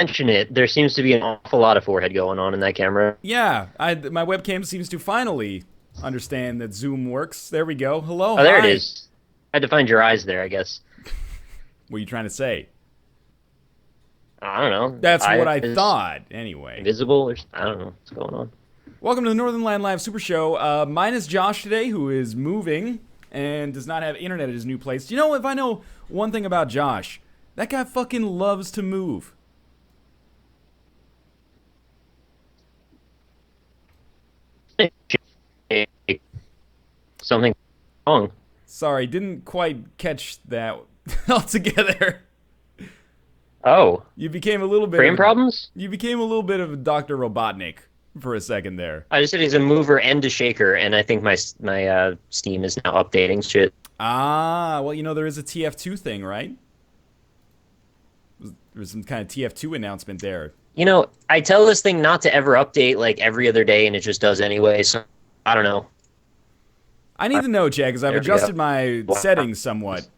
mention it, there seems to be an awful lot of forehead going on in that camera. Yeah, my webcam seems to finally understand that Zoom works. There we go. Hello, Oh, there it hi. is. I had to find your eyes there, I guess. What are you trying to say? I don't know. That's what I Eyes thought, anyway. invisible, or I don't know what's going on. Welcome to the Northernlion Live Super Show. Minus Josh today, who is moving and does not have internet at his new place. You know, if I know one thing about Josh, that guy fucking loves to move. Something wrong. Sorry, didn't quite catch that altogether. Oh, You became a little bit frame of problems? you became a little bit of Dr. Robotnik for a second there. I just said he's a mover and a shaker, and I think my Steam is now updating shit. Ah, well, you know there is a TF2 thing, right? There's some kind of TF2 announcement there. You know, I tell this thing not to ever update like every other day, and it just does anyway. So I don't know. I need to know, Chad, because I've There we go. adjusted my settings somewhat.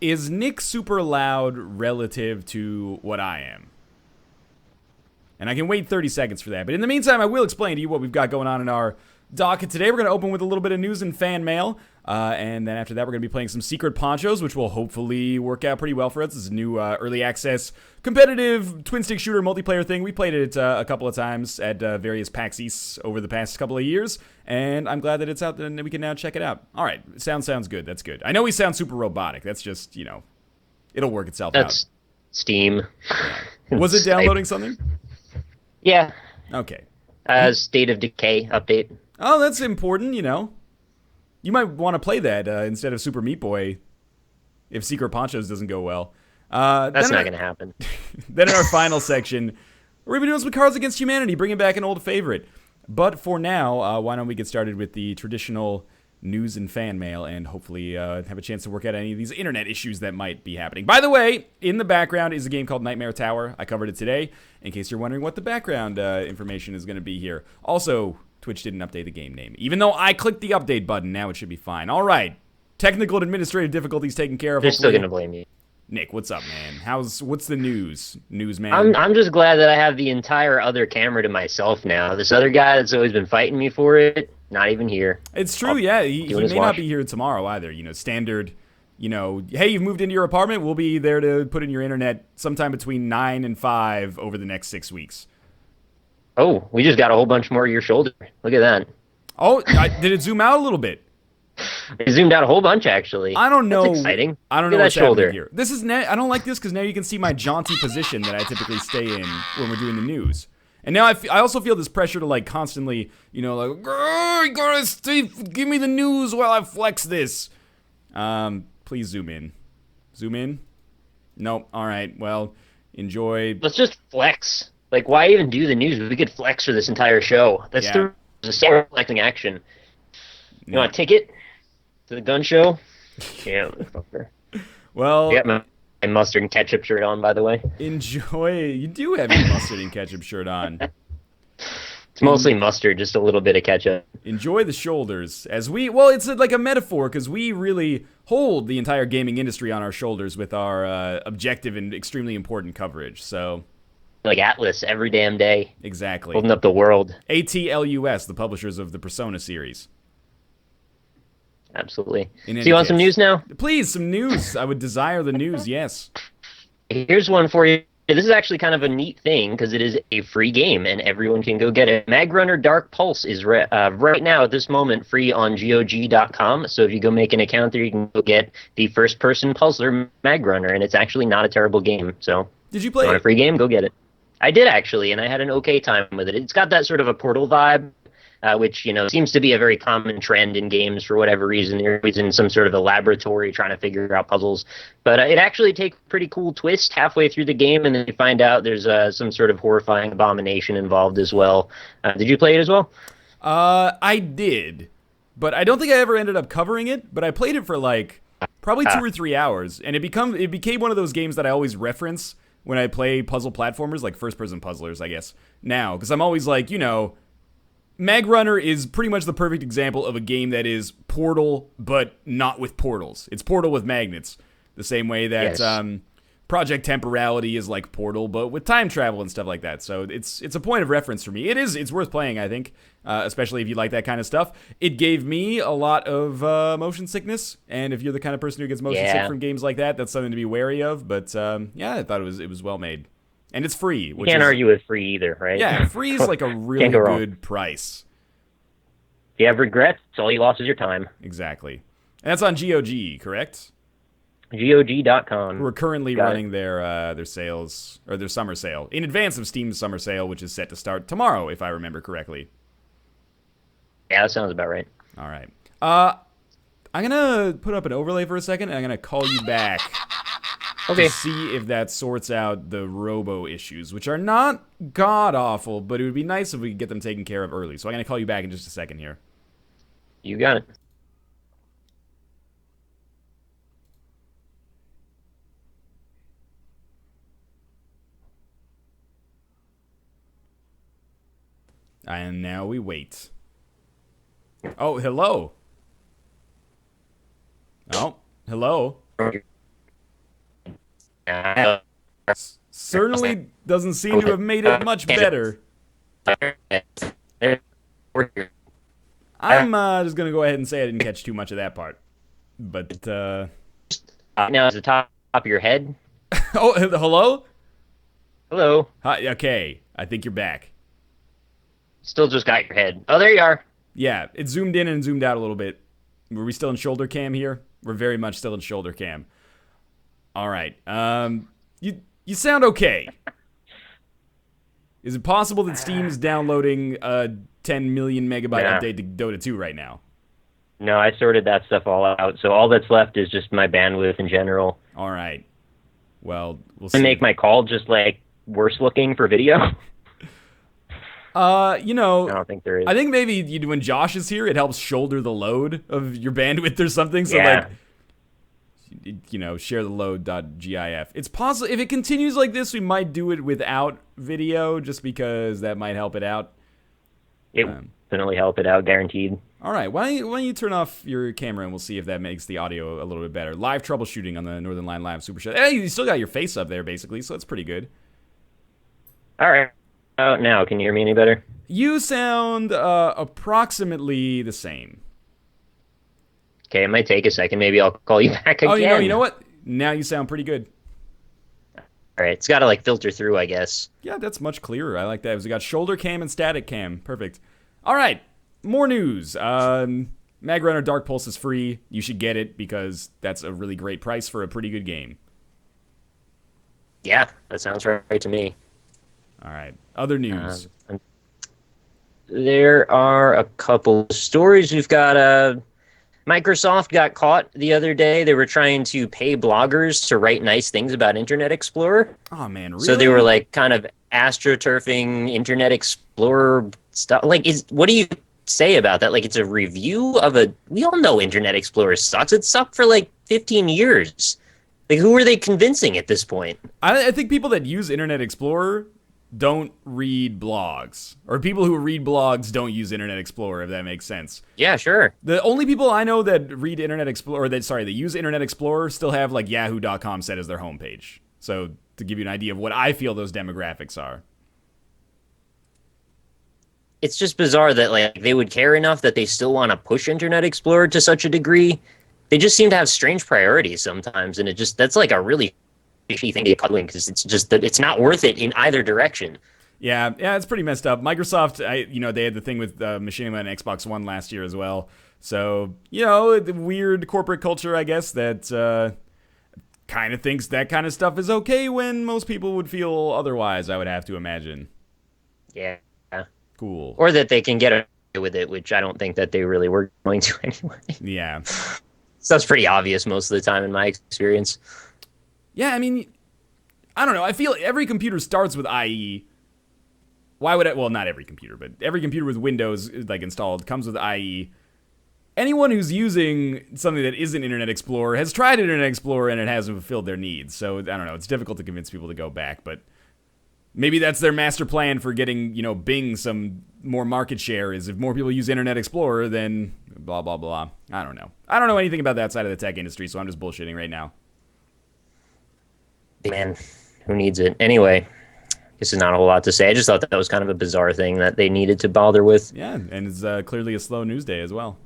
Is Nick super loud relative to what I am? And I can wait 30 seconds for that. But in the meantime, I will explain to you what we've got going on in our docket today. We're going to open with a little bit of news and fan mail. And then after that, we're going to be playing some Secret Ponchos, which will hopefully work out pretty well for us. This is a new early access competitive twin-stick shooter multiplayer thing. We played it a couple of times at various PAX Easts over the past couple of years. And I'm glad that it's out and we can now check it out. All right. Sounds good. That's good. I know we sound super robotic. That's just, you know, it'll work itself That's Steam. out. Was it downloading something? Yeah. Okay. State of Decay update. Oh, that's important, you know. You might want to play that instead of Super Meat Boy if Secret Ponchos doesn't go well. That's not going to happen. Then in our final section, we're going to be doing some Cards Against Humanity, bringing back an old favorite. But for now, why don't we get started with the traditional news and fan mail and hopefully have a chance to work out any of these internet issues that might be happening. By the way, in the background is a game called Knightmare Tower. I covered it today, in case you're wondering what the background information is going to be here. Also, Twitch didn't update the game name. Even though I clicked the update button, now it should be fine. All right. Technical and administrative difficulties taken care of. They're still hopefully. going to blame you. Nick, what's up, man? What's the news? Newsman. I'm just glad that I have the entire other camera to myself now. This other guy that's always been fighting me for it, not even here. It's true, yeah. He doing may his not wash. be here tomorrow either. You know, standard, you know, hey, you've moved into your apartment. We'll be there to put in your internet sometime between 9 and 5 over the next 6 weeks. Oh, we just got a whole bunch more of your shoulder. Look at that. Oh, did it zoom out a little bit? It zoomed out a whole bunch, actually. I don't know. That's exciting. I don't Look know at what's that shoulder. happening here. This is I don't like this because now you can see my jaunty position that I typically stay in when we're doing the news. And now I also feel this pressure to like constantly, you know, like, you gotta give me the news while I flex this. Please zoom in. Zoom in? Nope. All right. Well, enjoy. Let's just flex. Like, why even do the news? We could flex for this entire show. That's Yeah. the same flexing action. You want a ticket to the gun show? Yeah, motherfucker. Well, I got my mustard and ketchup shirt on, by the way. enjoy. You do have your mustard and ketchup shirt on. It's mostly mustard, just a little bit of ketchup. Enjoy the shoulders as it's like a metaphor because we really hold the entire gaming industry on our shoulders with our objective and extremely important coverage. So Like Atlas every damn day, exactly. holding up the world. ATLUS, the publishers of the Persona series. Absolutely. In So any you want some case. news now? Please, some news. I would desire the news, yes. Here's one for you. This is actually kind of a neat thing because it is a free game and everyone can go get it. Magrunner Dark Pulse is right now at this moment free on GOG.com. So if you go make an account there, you can go get the first-person Puzzler Magrunner, and it's actually not a terrible game. So Did you if play you want a it? free game, go get it. I did actually, and I had an okay time with it. It's got that sort of a Portal vibe, which, you know, seems to be a very common trend in games for whatever reason. You're always in some sort of a laboratory trying to figure out puzzles. But it actually takes a pretty cool twist halfway through the game, and then you find out there's some sort of horrifying abomination involved as well. Did you play it as well? I did, but I don't think I ever ended up covering it. But I played it for like probably 2 or 3 hours, and it became one of those games that I always reference when I play puzzle platformers, like first-person puzzlers, I guess. Now, because I'm always like, you know, Mag Runner is pretty much the perfect example of a game that is Portal, but not with portals. It's Portal with magnets, the same way that Yes. Project Temporality is like Portal, but with time travel and stuff like that. So it's a point of reference for me. It's worth playing, I think, especially if you like that kind of stuff. It gave me a lot of motion sickness, and if you're the kind of person who gets motion sick from games like that, that's something to be wary of. But yeah, I thought it was well made, and it's free. You can't argue with free either, right? Yeah, free is like a really good price. If you have regrets, all you lost is your time. Exactly. And that's on GOG, correct? GOG.com. We're currently running their sales, or their summer sale, in advance of Steam's summer sale, which is set to start tomorrow, if I remember correctly. Yeah, that sounds about right. All right. I'm going to put up an overlay for a second, and I'm going to call you back to see if that sorts out the robo issues, which are not god-awful, but it would be nice if we could get them taken care of early. So I'm going to call you back in just a second here. You got it. And now we wait. Oh, hello. Oh, hello. Certainly doesn't seem to have made it much better. I'm just going to go ahead and say I didn't catch too much of that part. But, now is the top of your head? Oh, hello? Hello. Hi, okay, I think you're back. Still just got your head. Oh, there you are. Yeah, it zoomed in and zoomed out a little bit. Were we still in shoulder cam here? We're very much still in shoulder cam. All right. You sound okay. Is it possible that Steam's downloading a 10 million megabyte update to Dota 2 right now? No, I sorted that stuff all out. So all that's left is just my bandwidth in general. All right. Well, we'll see. And make my call just like worse looking for video. You know, I don't think there is. I think maybe when Josh is here, it helps shoulder the load of your bandwidth or something. So like, you know, share the load.gif. It's possible if it continues like this, we might do it without video, just because that might help it out. It will definitely help it out, guaranteed. All right, why don't you turn off your camera and we'll see if that makes the audio a little bit better. Live troubleshooting on the Northernlion Live Super Show. Hey, you still got your face up there basically, so it's pretty good. All right. Oh, now can you hear me any better? You sound approximately the same. Okay, it might take a second. Maybe I'll call you back again. Oh, you know what? Now you sound pretty good. All right, it's got to like filter through, I guess. Yeah, that's much clearer. I like that. We got shoulder cam and static cam. Perfect. All right, more news. Mag Runner Dark Pulse is free. You should get it because that's a really great price for a pretty good game. Yeah, that sounds right to me. All right. Other news. There are a couple of stories. We've got Microsoft got caught the other day. They were trying to pay bloggers to write nice things about Internet Explorer. Oh, man, really? So they were like kind of astroturfing Internet Explorer stuff. Like, what do you say about that? Like, it's a review of we all know Internet Explorer sucks. It sucked for like 15 years. Like, who are they convincing at this point? I think people that use Internet Explorer don't read blogs, or people who read blogs don't use Internet Explorer, if that makes sense. Yeah, sure. The only people I know that read Internet Explorer, that use Internet Explorer, still have like Yahoo.com set as their homepage. So to give you an idea of what I feel those demographics are. It's just bizarre that like they would care enough that they still want to push Internet Explorer to such a degree. They just seem to have strange priorities sometimes, and that's like a really fishy thing to get caught doing because it's just that it's not worth it in either direction. Yeah, it's pretty messed up. Microsoft, they had the thing with Machinima and Xbox One last year as well. So, the weird corporate culture, I guess, that kind of thinks that kind of stuff is okay when most people would feel otherwise, I would have to imagine. Yeah. Cool. Or that they can get away with it, which I don't think that they really were going to anyway. Yeah. So that's pretty obvious most of the time in my experience. Yeah, I mean, I don't know. I feel every computer starts with IE. Why would well, not every computer, but every computer with Windows like installed comes with IE. Anyone who's using something that isn't Internet Explorer has tried Internet Explorer and it hasn't fulfilled their needs. So, I don't know. It's difficult to convince people to go back, but maybe that's their master plan for getting, Bing some more market share is if more people use Internet Explorer, then blah, blah, blah. I don't know. I don't know anything about that side of the tech industry, so I'm just bullshitting right now. Man, who needs it? Anyway, this is not a whole lot to say. I just thought that was kind of a bizarre thing that they needed to bother with. Yeah, and it's clearly a slow news day as well.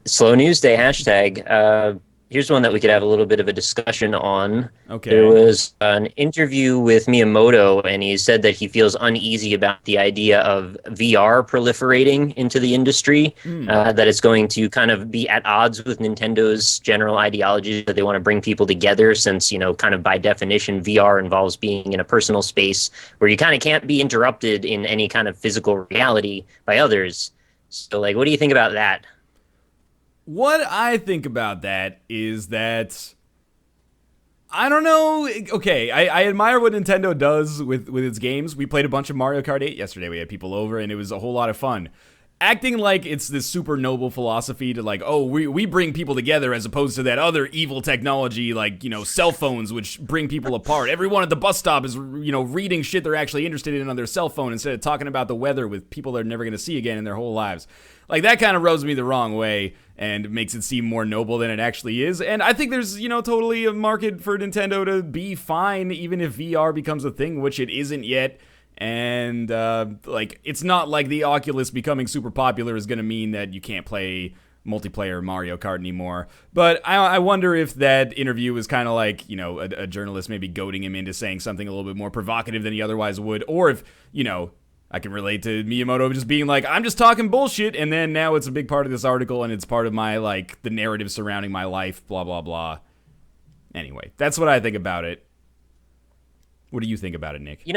Slow news day hashtag. Here's one that we could have a little bit of a discussion on. There Okay. was an interview with Miyamoto, and he said that he feels uneasy about the idea of VR proliferating into the industry, that it's going to kind of be at odds with Nintendo's general ideology that they want to bring people together, since, kind of by definition, VR involves being in a personal space where you kind of can't be interrupted in any kind of physical reality by others. So, like, what do you think about that? What I think about that is that I don't know. Okay, I admire what Nintendo does with its games. We played a bunch of Mario Kart 8 yesterday. We had people over, and it was a whole lot of fun. Acting like it's this super noble philosophy to like, oh, we bring people together as opposed to that other evil technology like, cell phones, which bring people apart. Everyone at the bus stop is, reading shit they're actually interested in on their cell phone instead of talking about the weather with people they're never going to see again in their whole lives. Like, that kind of rubs me the wrong way and makes it seem more noble than it actually is. And I think there's, totally a market for Nintendo to be fine even if VR becomes a thing, which it isn't yet. And, it's not like the Oculus becoming super popular is going to mean that you can't play multiplayer Mario Kart anymore. But I wonder if that interview was kind of like, a journalist maybe goading him into saying something a little bit more provocative than he otherwise would. Or if, I can relate to Miyamoto just being like, I'm just talking bullshit, and then now it's a big part of this article, and it's part of my, the narrative surrounding my life, blah, blah, blah. Anyway, that's what I think about it. What do you think about it, Nick?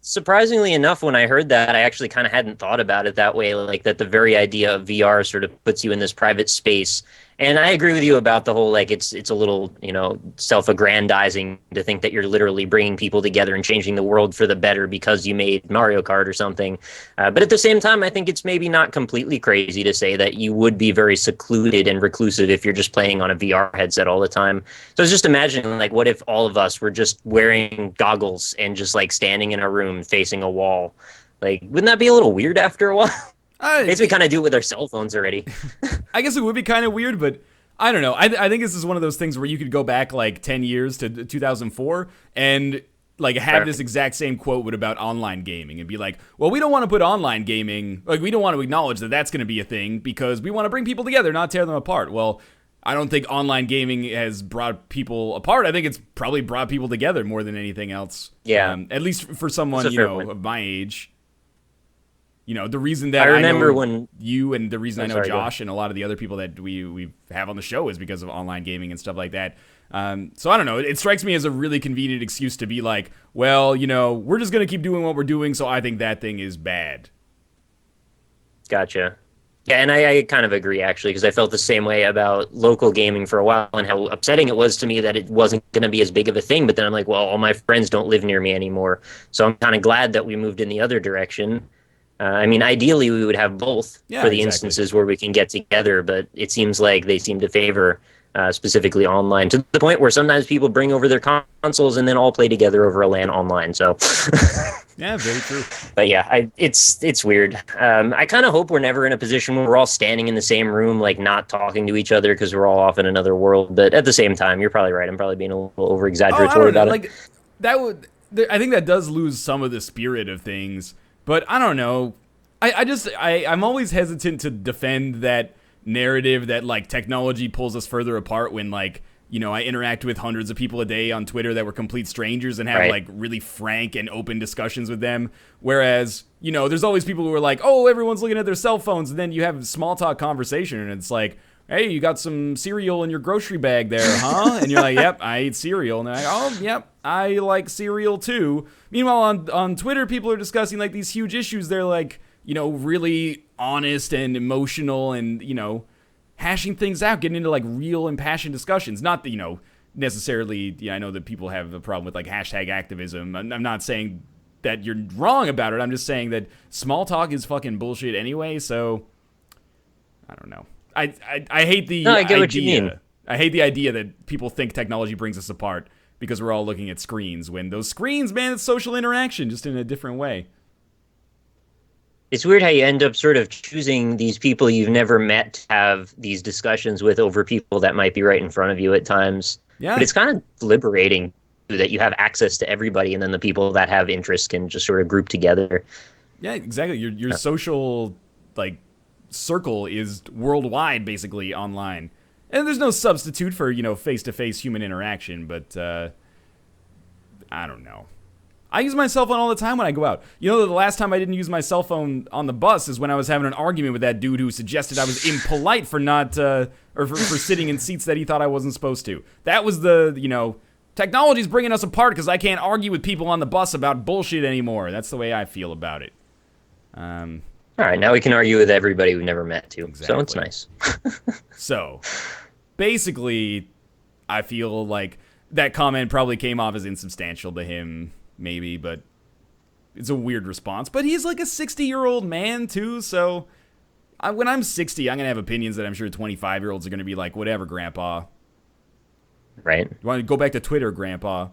Surprisingly enough, when I heard that, I actually kind of hadn't thought about it that way, like that the very idea of VR sort of puts you in this private space. And I agree with you about the whole, it's a little, self-aggrandizing to think that you're literally bringing people together and changing the world for the better because you made Mario Kart or something. But at the same time, I think it's maybe not completely crazy to say that you would be very secluded and reclusive if you're just playing on a VR headset all the time. So I was just imagining, what if all of us were just wearing goggles and just, standing in a room facing a wall? Wouldn't that be a little weird after a while? I guess we kind of do it with our cell phones already. I guess it would be kind of weird, but I don't know. I think this is one of those things where you could go back 10 years to 2004 and have this exact same quote about online gaming and be like, well, we don't want to put online gaming, we don't want to acknowledge that that's going to be a thing because we want to bring people together, not tear them apart. Well, I don't think online gaming has brought people apart. I think it's probably brought people together more than anything else. Yeah. At least for someone, of my age. The reason that I remember know when you and the reason I know sorry, Josh and a lot of the other people that we have on the show is because of online gaming and stuff like that. So I don't know. It strikes me as a really convenient excuse to be like, well, we're just going to keep doing what we're doing, so I think that thing is bad. Gotcha. Yeah, and I kind of agree, actually, because I felt the same way about local gaming for a while and how upsetting it was to me that it wasn't going to be as big of a thing. But then I'm like, well, all my friends don't live near me anymore. So I'm kind of glad that we moved in the other direction. Ideally, we would have both for the instances where we can get together, but it seems like they seem to favor specifically online, to the point where sometimes people bring over their consoles and then all play together over a LAN online. So, yeah, very true. But yeah, it's weird. I kind of hope we're never in a position where we're all standing in the same room, not talking to each other because we're all off in another world. But at the same time, you're probably right. I'm probably being a little over-exaggeratory about it. I think that does lose some of the spirit of things. But I don't know. I'm always hesitant to defend that narrative that technology pulls us further apart when I interact with hundreds of people a day on Twitter that were complete strangers and have really frank and open discussions with them. Whereas, there's always people who are like, oh, everyone's looking at their cell phones, and then you have small talk conversation and it's like, hey, you got some cereal in your grocery bag there, huh? And you're like, yep, I eat cereal. And they're like, oh, yep, I like cereal too. Meanwhile, on Twitter, people are discussing these huge issues. They're really honest and emotional and, hashing things out, getting into real impassioned discussions. Not that, necessarily, I know that people have a problem with hashtag activism. I'm not saying that you're wrong about it. I'm just saying that small talk is fucking bullshit anyway. So I don't know. I hate the I get idea. what you mean. I hate the idea that people think technology brings us apart because we're all looking at screens when those screens, man, it's social interaction just in a different way. It's weird how you end up sort of choosing these people you've never met to have these discussions with over people that might be right in front of you at times. Yeah. But it's kind of liberating. that you have access to everybody, and then the people that have interest can just sort of group together. Yeah, exactly. Your social like circle is worldwide, basically online, and there's no substitute for face-to-face human interaction. But I don't know. I use my cell phone all the time when I go out. The last time I didn't use my cell phone on the bus is when I was having an argument with that dude who suggested I was impolite for not, or for sitting in seats that he thought I wasn't supposed to. That was technology's bringing us apart because I can't argue with people on the bus about bullshit anymore. That's the way I feel about it. All right, now we can argue with everybody we've never met too. Exactly. So it's nice. So, basically, I feel like that comment probably came off as insubstantial to him. Maybe, but it's a weird response. But he's like a 60-year-old man, too, so when I'm 60, I'm going to have opinions that I'm sure 25-year-olds are going to be like, whatever, Grandpa. Right. You want to go back to Twitter, Grandpa?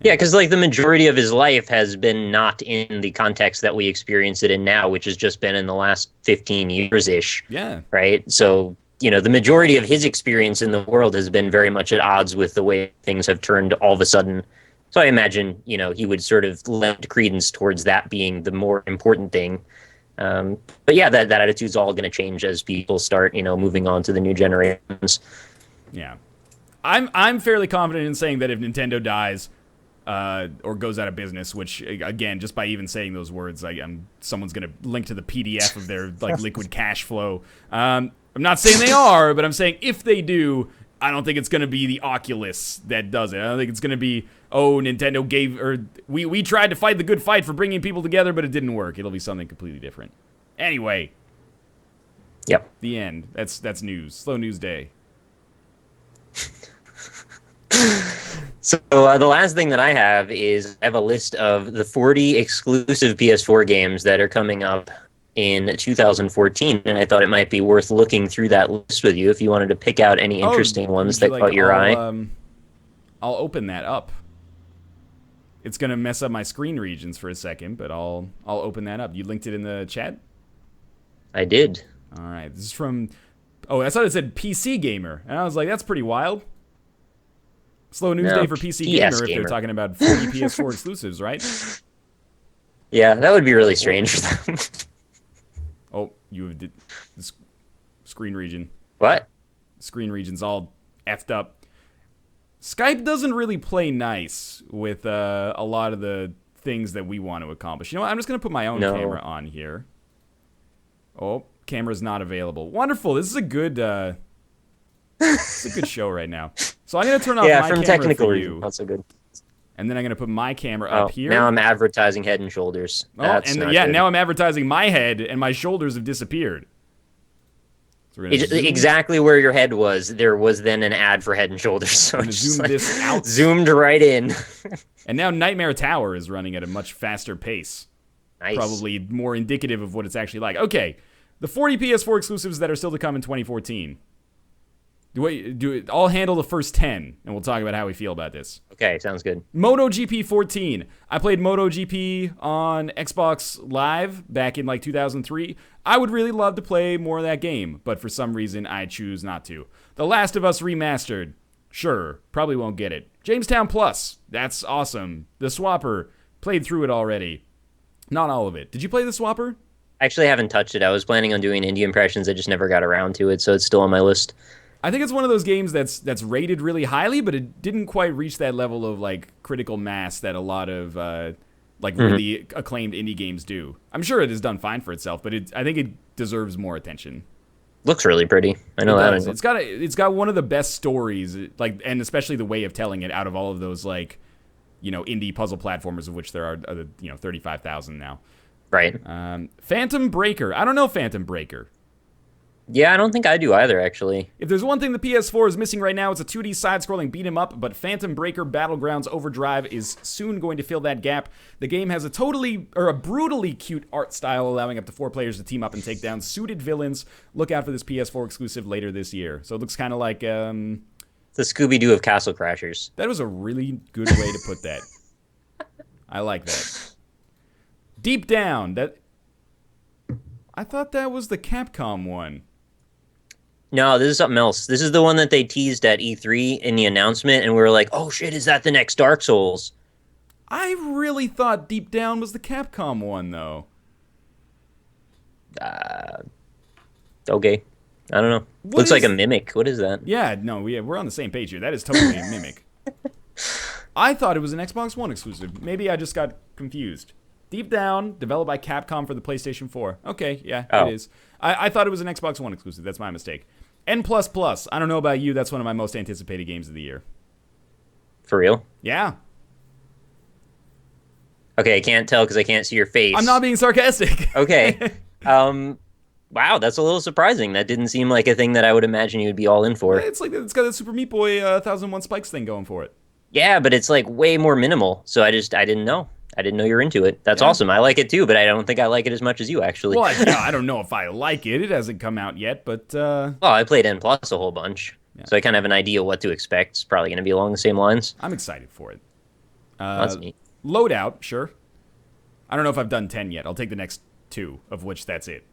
Yeah, because the majority of his life has been not in the context that we experience it in now, which has just been in the last 15 years-ish. Yeah. Right? So, the majority of his experience in the world has been very much at odds with the way things have turned all of a sudden. So I imagine, he would sort of lend credence towards that being the more important thing. But yeah, that attitude's all going to change as people start, moving on to the new generations. Yeah. I'm fairly confident in saying that if Nintendo dies or goes out of business, which, again, just by even saying those words, someone's going to link to the PDF of their liquid cash flow. I'm not saying they are, but I'm saying if they do, I don't think it's going to be the Oculus that does it. I don't think it's going to be, Nintendo we tried to fight the good fight for bringing people together, but it didn't work. It'll be something completely different. Anyway. Yep. The end. That's news. Slow news day. So the last thing that I have is I have a list of the 40 exclusive PS4 games that are coming up in 2014, and I thought it might be worth looking through that list with you if you wanted to pick out any interesting ones that caught your eye. I'll open that up. It's gonna mess up my screen regions for a second, but I'll open that up. You linked it in the chat? I did. All right, this is from. Oh, I thought it said PC Gamer, and I was like, that's pretty wild. Slow news day for PC Gamer if they're talking about 40 PS4 exclusives, right? Yeah, that would be really strange for them. Oh, you did this screen region. What? Screen region's all effed up. Skype doesn't really play nice with a lot of the things that we want to accomplish. You know what? I'm just going to put my own camera on here. Oh, camera's not available. Wonderful. This is a good show right now. So I'm going to turn off my camera from technical for reasons, you. not so good. And then I'm going to put my camera up here. Now I'm advertising Head and Shoulders. Now I'm advertising my head, and my shoulders have disappeared. So exactly where your head was, there was then an ad for Head and Shoulders. So zoom this out. Zoomed right in. And now Knightmare Tower is running at a much faster pace. Nice. Probably more indicative of what it's actually like. Okay, the 40 PS4 exclusives that are still to come in 2014. I'll handle the first 10, and we'll talk about how we feel about this. Okay, sounds good. MotoGP 14. I played MotoGP on Xbox Live back in 2003. I would really love to play more of that game, but for some reason I choose not to. The Last of Us Remastered. Sure, probably won't get it. Jamestown Plus. That's awesome. The Swapper. Played through it already. Not all of it. Did you play the Swapper? I actually haven't touched it. I was planning on doing indie impressions. I just never got around to it, so it's still on my list. I think it's one of those games that's rated really highly, but it didn't quite reach that level of critical mass that a lot of really acclaimed indie games do. I'm sure it has done fine for itself, but I think it deserves more attention. Looks really pretty. I know that. It's got one of the best stories, and especially the way of telling it out of all of those indie puzzle platformers, of which there are 35,000 now. Right. Phantom Breaker. I don't know Phantom Breaker. Yeah, I don't think I do either, actually. If there's one thing the PS4 is missing right now, it's a 2D side-scrolling beat-em-up, but Phantom Breaker Battlegrounds Overdrive is soon going to fill that gap. The game has a brutally cute art style, allowing up to 4 players to team up and take down suited villains. Look out for this PS4 exclusive later this year. So it looks kind of like... the Scooby-Doo of Castle Crashers. That was a really good way to put that. I like that. Deep Down. I thought that was the Capcom one. No, this is something else. This is the one that they teased at E3 in the announcement, and we were like, "Oh shit, is that the next Dark Souls?" I really thought Deep Down was the Capcom one, though. Uh, okay, I don't know. What Looks like a is... mimic. What is that? Yeah, no, we're on the same page here. That is totally a mimic. I thought it was an Xbox One exclusive. Maybe I just got confused. Deep Down, developed by Capcom for the PlayStation 4. Okay, yeah, Oh, it is. I thought it was an Xbox One exclusive. That's my mistake. N++. I don't know about you. That's one of my most anticipated games of the year. for real? Yeah. Okay, I can't tell because I can't see your face. I'm not being sarcastic. Okay. Wow, that's a little surprising. That didn't seem like a thing that I would imagine you would be all in for. It's like it's got a Super Meat Boy 1001 Spikes thing going for it. Yeah, but it's like way more minimal. So I didn't know. I didn't know you're into it. That's Yeah. awesome. I like it too, but I don't think I like it as much as you actually. Well, I don't know if I like it. It hasn't come out yet, but Well, I played N plus a whole bunch, so I kind of have an idea what to expect. It's probably going to be along the same lines. I'm excited for it. That's neat. Loadout, sure. I don't know if I've done 10 yet. I'll take the next 2, of which that's it.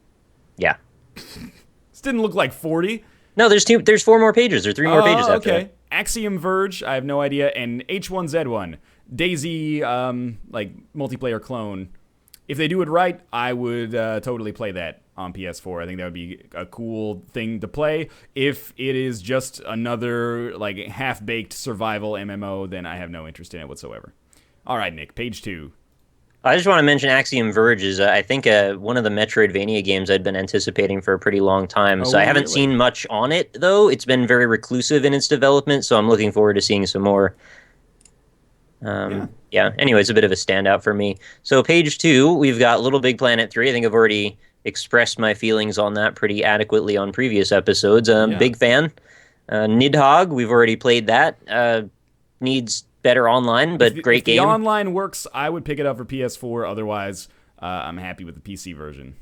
Yeah. This didn't look like 40. No, there's 2. There's 4 more pages or 3 more pages after okay. that. Axiom Verge, I have no idea, and H1Z1, Daisy, like multiplayer clone. If they do it right, I would totally play that on PS4. I think that would be a cool thing to play. If it is just another like half-baked survival MMO, then I have no interest in it whatsoever. All right, Nick, page 2. I just want to mention Axiom Verge is, I think, one of the Metroidvania games I'd been anticipating for a pretty long time. Oh, So I haven't really? seen much on it, though. It's been very reclusive in its development, so I'm looking forward to seeing some more. Yeah. Anyway, it's a bit of a standout for me. So page 2, we've got Little Big Planet 3. I think I've already expressed my feelings on that pretty adequately on previous episodes. Yeah. Big fan. Nidhogg, we've already played that. Needs better online, but great If the game. online works, I would pick it up for PS4. Otherwise, I'm happy with the PC version.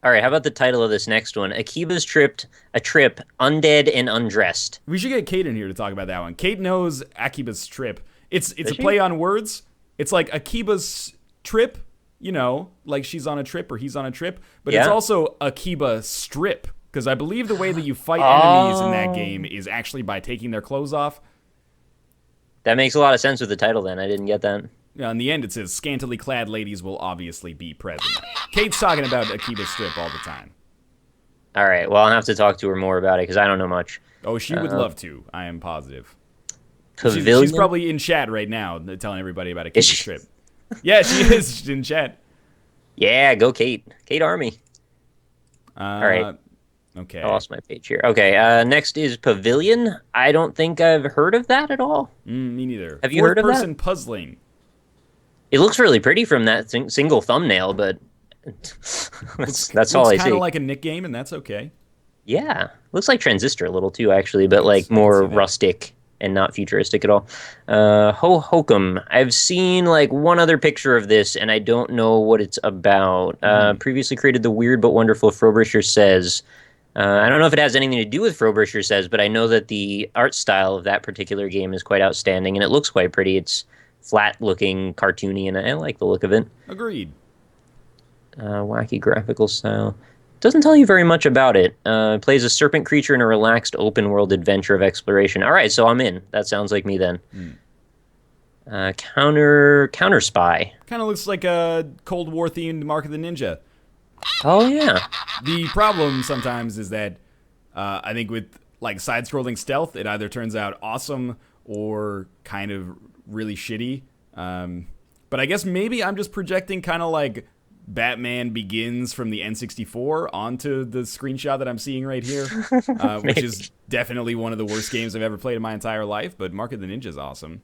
All right, how about the title of this next one? Akiba's Trip, Undead and Undressed. We should get Kate in here to talk about that one. Kate knows Akiba's Trip. It's a Does she? play on words. It's like Akiba's Trip, you know, like she's on a trip or he's on a trip. But it's Yeah. also Akiba Strip, because I believe the way that you fight enemies in that game is actually by taking their clothes off. That makes a lot of sense with the title then. I didn't get that. In the end, it says scantily clad ladies will obviously be present. Kate's talking about Akiba Strip all the time. All right, well, I'll have to talk to her more about it because I don't know much. Oh, she would love to. I am positive. Pavilion? She's probably in chat right now telling everybody about Akiba Is she? Strip. Yeah, she is. She's in chat. Yeah, go Kate. Kate Army. All right. Okay. I lost my page here. Okay, next is Pavilion. I don't think I've heard of that at all. Me neither. Have you heard of that? Fourth-person puzzling. It looks really pretty from that single thumbnail, but that's all I It's kind see. of like a Nick game, and that's okay. Yeah, looks like Transistor a little too, actually, but like I can more see that. rustic and not futuristic at all. Hokum. I've seen like one other picture of this, and I don't know what it's about. Previously created the weird but wonderful Frobisher Says. I don't know if it has anything to do with Frobisher Says, but I know that the art style of that particular game is quite outstanding, and it looks quite pretty. It's flat-looking, cartoony, and I like the look of it. Agreed. Wacky graphical style. Doesn't tell you very much about it. Plays a serpent creature in a relaxed open-world adventure of exploration. All right, so I'm in. That sounds like me then. Counter Spy. Kind of looks like a Cold War-themed Mark of the Ninja. Oh, yeah. The problem sometimes is that I think with like side-scrolling stealth, it either turns out awesome or kind of really shitty. But I guess maybe I'm just projecting kind of like Batman Begins from the N64 onto the screenshot that I'm seeing right here, which is definitely one of the worst games I've ever played in my entire life. But Mark of the Ninja is awesome.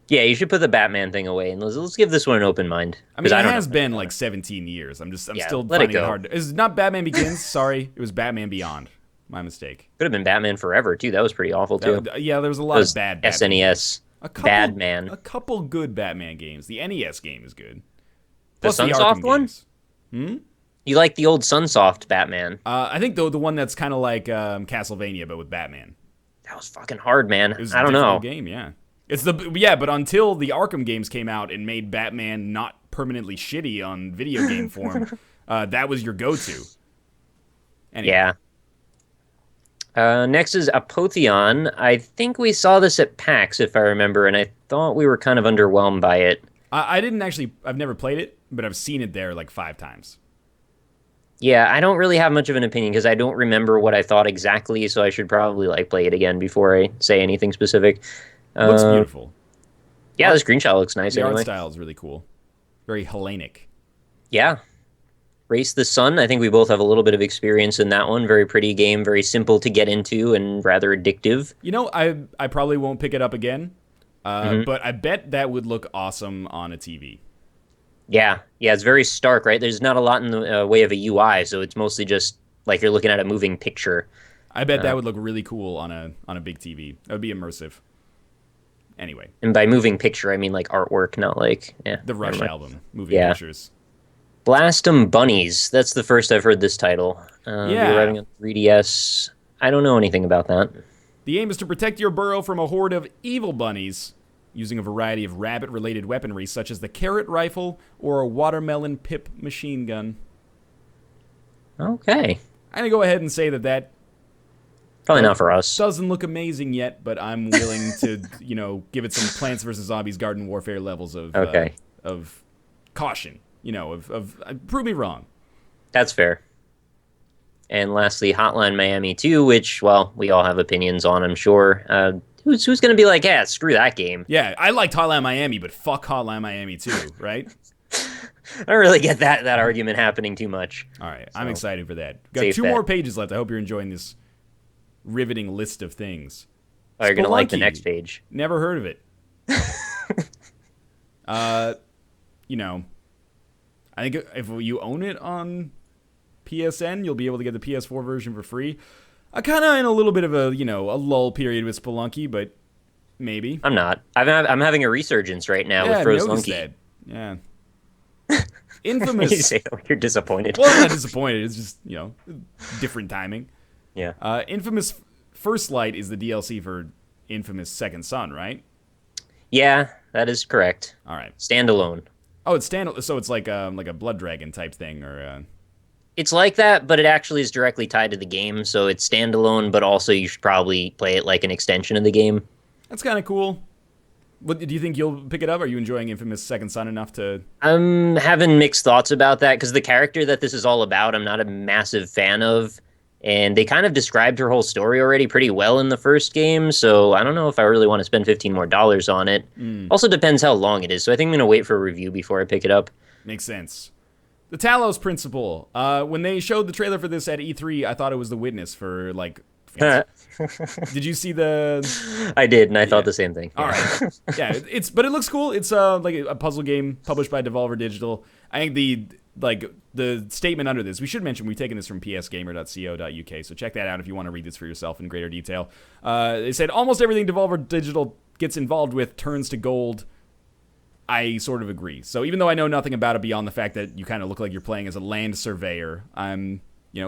Yeah, you should put the Batman thing away, and let's give this one an open mind. I mean, 'Cause it don't has know. been like 17 years. I'm Yeah, still let it finding it go. hard. It's not Batman Begins. Sorry, it was Batman Beyond. My mistake. Could have been Batman Forever, too. That was pretty awful, too. Yeah, there was a lot Those of bad Batman SNES. Bad Man. A couple good Batman games. The NES game is good. The Plus Sunsoft Arkham one? games. You like the old Sunsoft Batman. I think the one that's kind of like Castlevania, but with Batman. That was fucking hard, man. It was I a don't know. difficult game, yeah. But until the Arkham games came out and made Batman not permanently shitty on video game form, that was your go-to. Anyway. Yeah. Next is Apotheon. I think we saw this at PAX, if I remember, and I thought we were kind of underwhelmed by it. I didn't actually. I've never played it, but I've seen it there like 5 times. Yeah, I don't really have much of an opinion because I don't remember what I thought exactly, so I should probably like play it again before I say anything specific. It looks Uh, beautiful. yeah, the screenshot looks nice The art anyway. style is really cool. Very Hellenic. Yeah, Race the Sun. I think we both have a little bit of experience in that one. Very pretty game, very simple to get into, and rather addictive. You know, I probably won't pick it up again, Hmm. but I bet that would look awesome on a TV. Yeah, it's very stark, right? There's not a lot in the way of a UI, so it's mostly just like you're looking at a moving picture. I bet that Uh, would look really cool on a big TV. That would be immersive. Anyway, and by moving picture, I mean like artwork, not like yeah. the Never Rush mind. album, moving Yeah. pictures. Blastum Bunnies. That's the first I've heard this title. Be Yeah. arriving on 3DS. I don't know anything about that. The aim is to protect your burrow from a horde of evil bunnies using a variety of rabbit-related weaponry such as the carrot rifle or a watermelon pip machine gun. Okay. I'm going to go ahead and say that Probably not for us. doesn't look amazing yet, but I'm willing to, give it some Plants vs. Zombies Garden Warfare levels of Okay. of caution. Prove me wrong. That's fair. And lastly, Hotline Miami 2, which, well, we all have opinions on, I'm sure. Who's going to be like, yeah, screw that game? Yeah, I liked Hotline Miami, but fuck Hotline Miami too, right? I don't really get that argument happening too much. All right, I'm So, excited for that. Got safe 2 bet. more pages left. I hope you're enjoying this riveting list of things. Oh, you're going to like the Spelunky. next page. Never heard of it. You know, I think if you own it on PSN, you'll be able to get the PS4 version for free. I kind of in a little bit of a lull period with Spelunky, but maybe. I'm not. I'm having a resurgence right now Yeah, with I Froze noticed Monkey. that. Yeah. You Infamous. say that like you're disappointed. Well, I'm not disappointed. It's just, different timing. Yeah. Infamous First Light is the DLC for Infamous Second Son, right? Yeah, that is correct. All right. Standalone. Oh, it's so it's like a Blood Dragon type thing, or It's like that, but it actually is directly tied to the game, so it's standalone, but also you should probably play it like an extension of the game. that's kind of cool. What do you think you'll pick it up? Are you enjoying Infamous Second Son enough to? I'm having mixed thoughts about that, because the character that this is all about, I'm not a massive fan of, and they kind of described her whole story already pretty well in the first game, so I don't know if I really want to spend $15 more on it. Also depends how long it is, so I think I'm going to wait for a review before I pick it up. Makes sense. The Talos Principle. When they showed the trailer for this at E3, I thought it was The Witness for like. Did you see the? I did, and I thought the same thing. All right. Yeah, but it looks cool. It's like a puzzle game published by Devolver Digital. I think the statement under this, we should mention we've taken this from psgamer.co.uk, so check that out if you want to read this for yourself in greater detail. They said almost everything Devolver Digital gets involved with turns to gold. I sort of agree. So even though I know nothing about it beyond the fact that you kind of look like you're playing as a land surveyor, I'm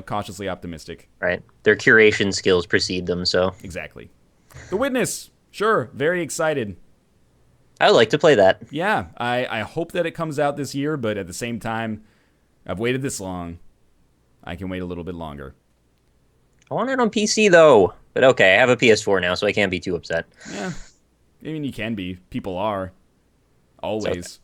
cautiously optimistic. Right. Their curation skills precede them, so Exactly. The Witness. Sure. Very excited. I would like to play that. Yeah, I hope that it comes out this year, but at the same time, I've waited this long. I can wait a little bit longer. I want it on PC, though. But okay, I have a PS4 now, so I can't be too upset. Yeah, I mean, you can be. People are. Always.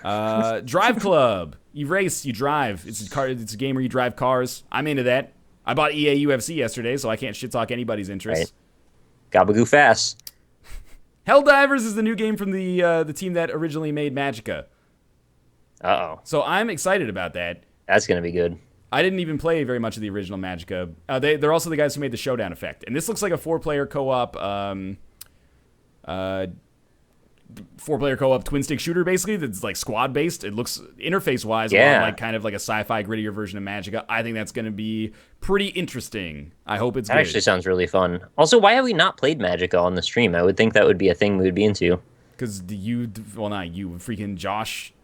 Drive Club. You race, you drive. It's a game where you drive cars. I'm into that. I bought EA UFC yesterday, so I can't shit talk anybody's interest. Right. Gabagoo fast. Helldivers is the new game from the team that originally made Magicka. Uh-oh. So I'm excited about that. That's going to be good. I didn't even play very much of the original Magicka. They're also the guys who made the Showdown effect. And this looks like a 4-player co-op 4-player co-op twin-stick shooter, basically, that's like squad-based. It looks, interface-wise, a lot like kind of like a sci-fi grittier version of Magicka. I think that's going to be pretty interesting. I hope it's That good. actually sounds really fun. Also, why have we not played Magicka on the stream? I would think that would be a thing we would be into. Because not you, freaking Josh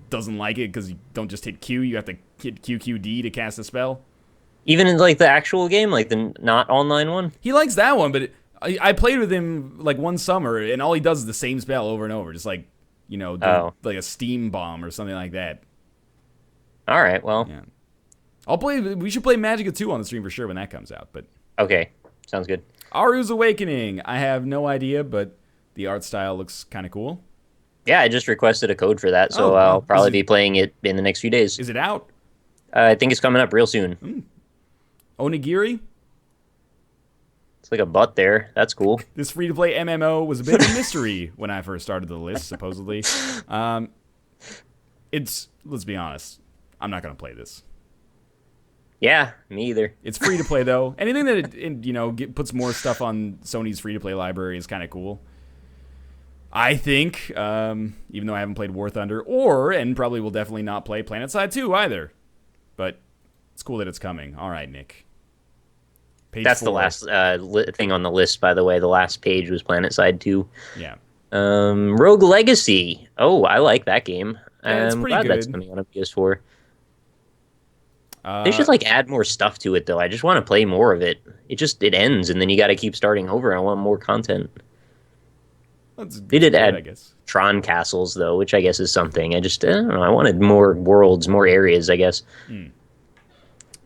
doesn't like it because you don't just hit Q. You have to hit QQD to cast a spell. Even in like the actual game, like the not online one? He likes that one, but I played with him like one summer, and all he does is the same spell over and over, just like, like a steam bomb or something like that. All right, well. Yeah. We should play Magicka 2 on the stream for sure when that comes out, but Okay, sounds good. Aru's Awakening. I have no idea, but the art style looks kind of cool. Yeah, I just requested a code for that, Oh so I'll wow, probably be playing it in the next few days. is it out? I think it's coming up real soon. Onigiri. It's like a butt there. That's cool. This free-to-play MMO was a bit of a mystery when I first started the list, supposedly. Let's be honest, I'm not going to play this. Yeah, me either. It's free to play though. Anything that puts more stuff on Sony's free to play library is kind of cool. I think, even though I haven't played War Thunder and probably will definitely not play PlanetSide 2 either. But it's cool that it's coming. All right, Nick. Page That's 4. the last thing on the list, by the way. The last page was PlanetSide 2. Yeah. Rogue Legacy. Oh, I like that game. Yeah, it's I'm pretty glad good. that's coming on a PS4. They should add more stuff to it though. I just want to play more of it. It ends and then you got to keep starting over. I want more content. They did add I guess. Tron castles though, which I guess is something. I don't know. I wanted more worlds, more areas, I guess.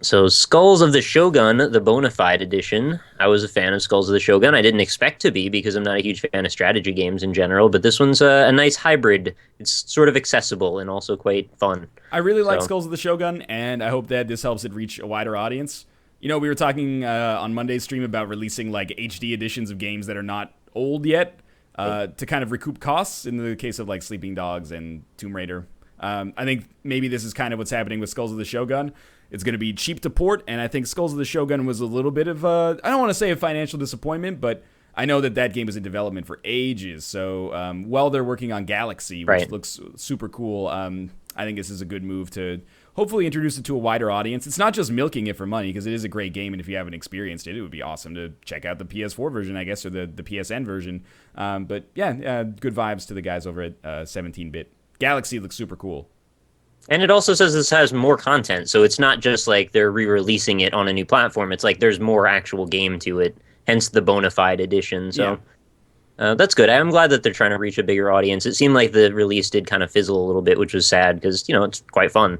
So Skulls of the Shogun, the bona fide edition. I was a fan of Skulls of the Shogun. I didn't expect to be because I'm not a huge fan of strategy games in general, but this one's a nice hybrid. It's sort of accessible and also quite fun. I really like Skulls of the Shogun, and I hope that this helps it reach a wider audience. We were talking on Monday's stream about releasing like HD editions of games that are not old yet to kind of recoup costs in the case of like Sleeping Dogs and Tomb Raider. I think maybe this is kind of what's happening with Skulls of the Shogun. It's going to be cheap to port, and I think Skulls of the Shogun was a little bit of I don't want to say a financial disappointment, but I know that game was in development for ages. So while they're working on Galaxy, which looks super cool, I think this is a good move to hopefully introduce it to a wider audience. It's not just milking it for money, because it is a great game, and if you haven't experienced it, it would be awesome to check out the PS4 version, I guess, or the PSN version. But yeah, good vibes to the guys over at 17-bit. Galaxy looks super cool. And it also says this has more content, so it's not just like they're re-releasing it on a new platform. It's like there's more actual game to it, hence the bona fide edition. So that's good. I'm glad that they're trying to reach a bigger audience. It seemed like the release did kind of fizzle a little bit, which was sad because, it's quite fun.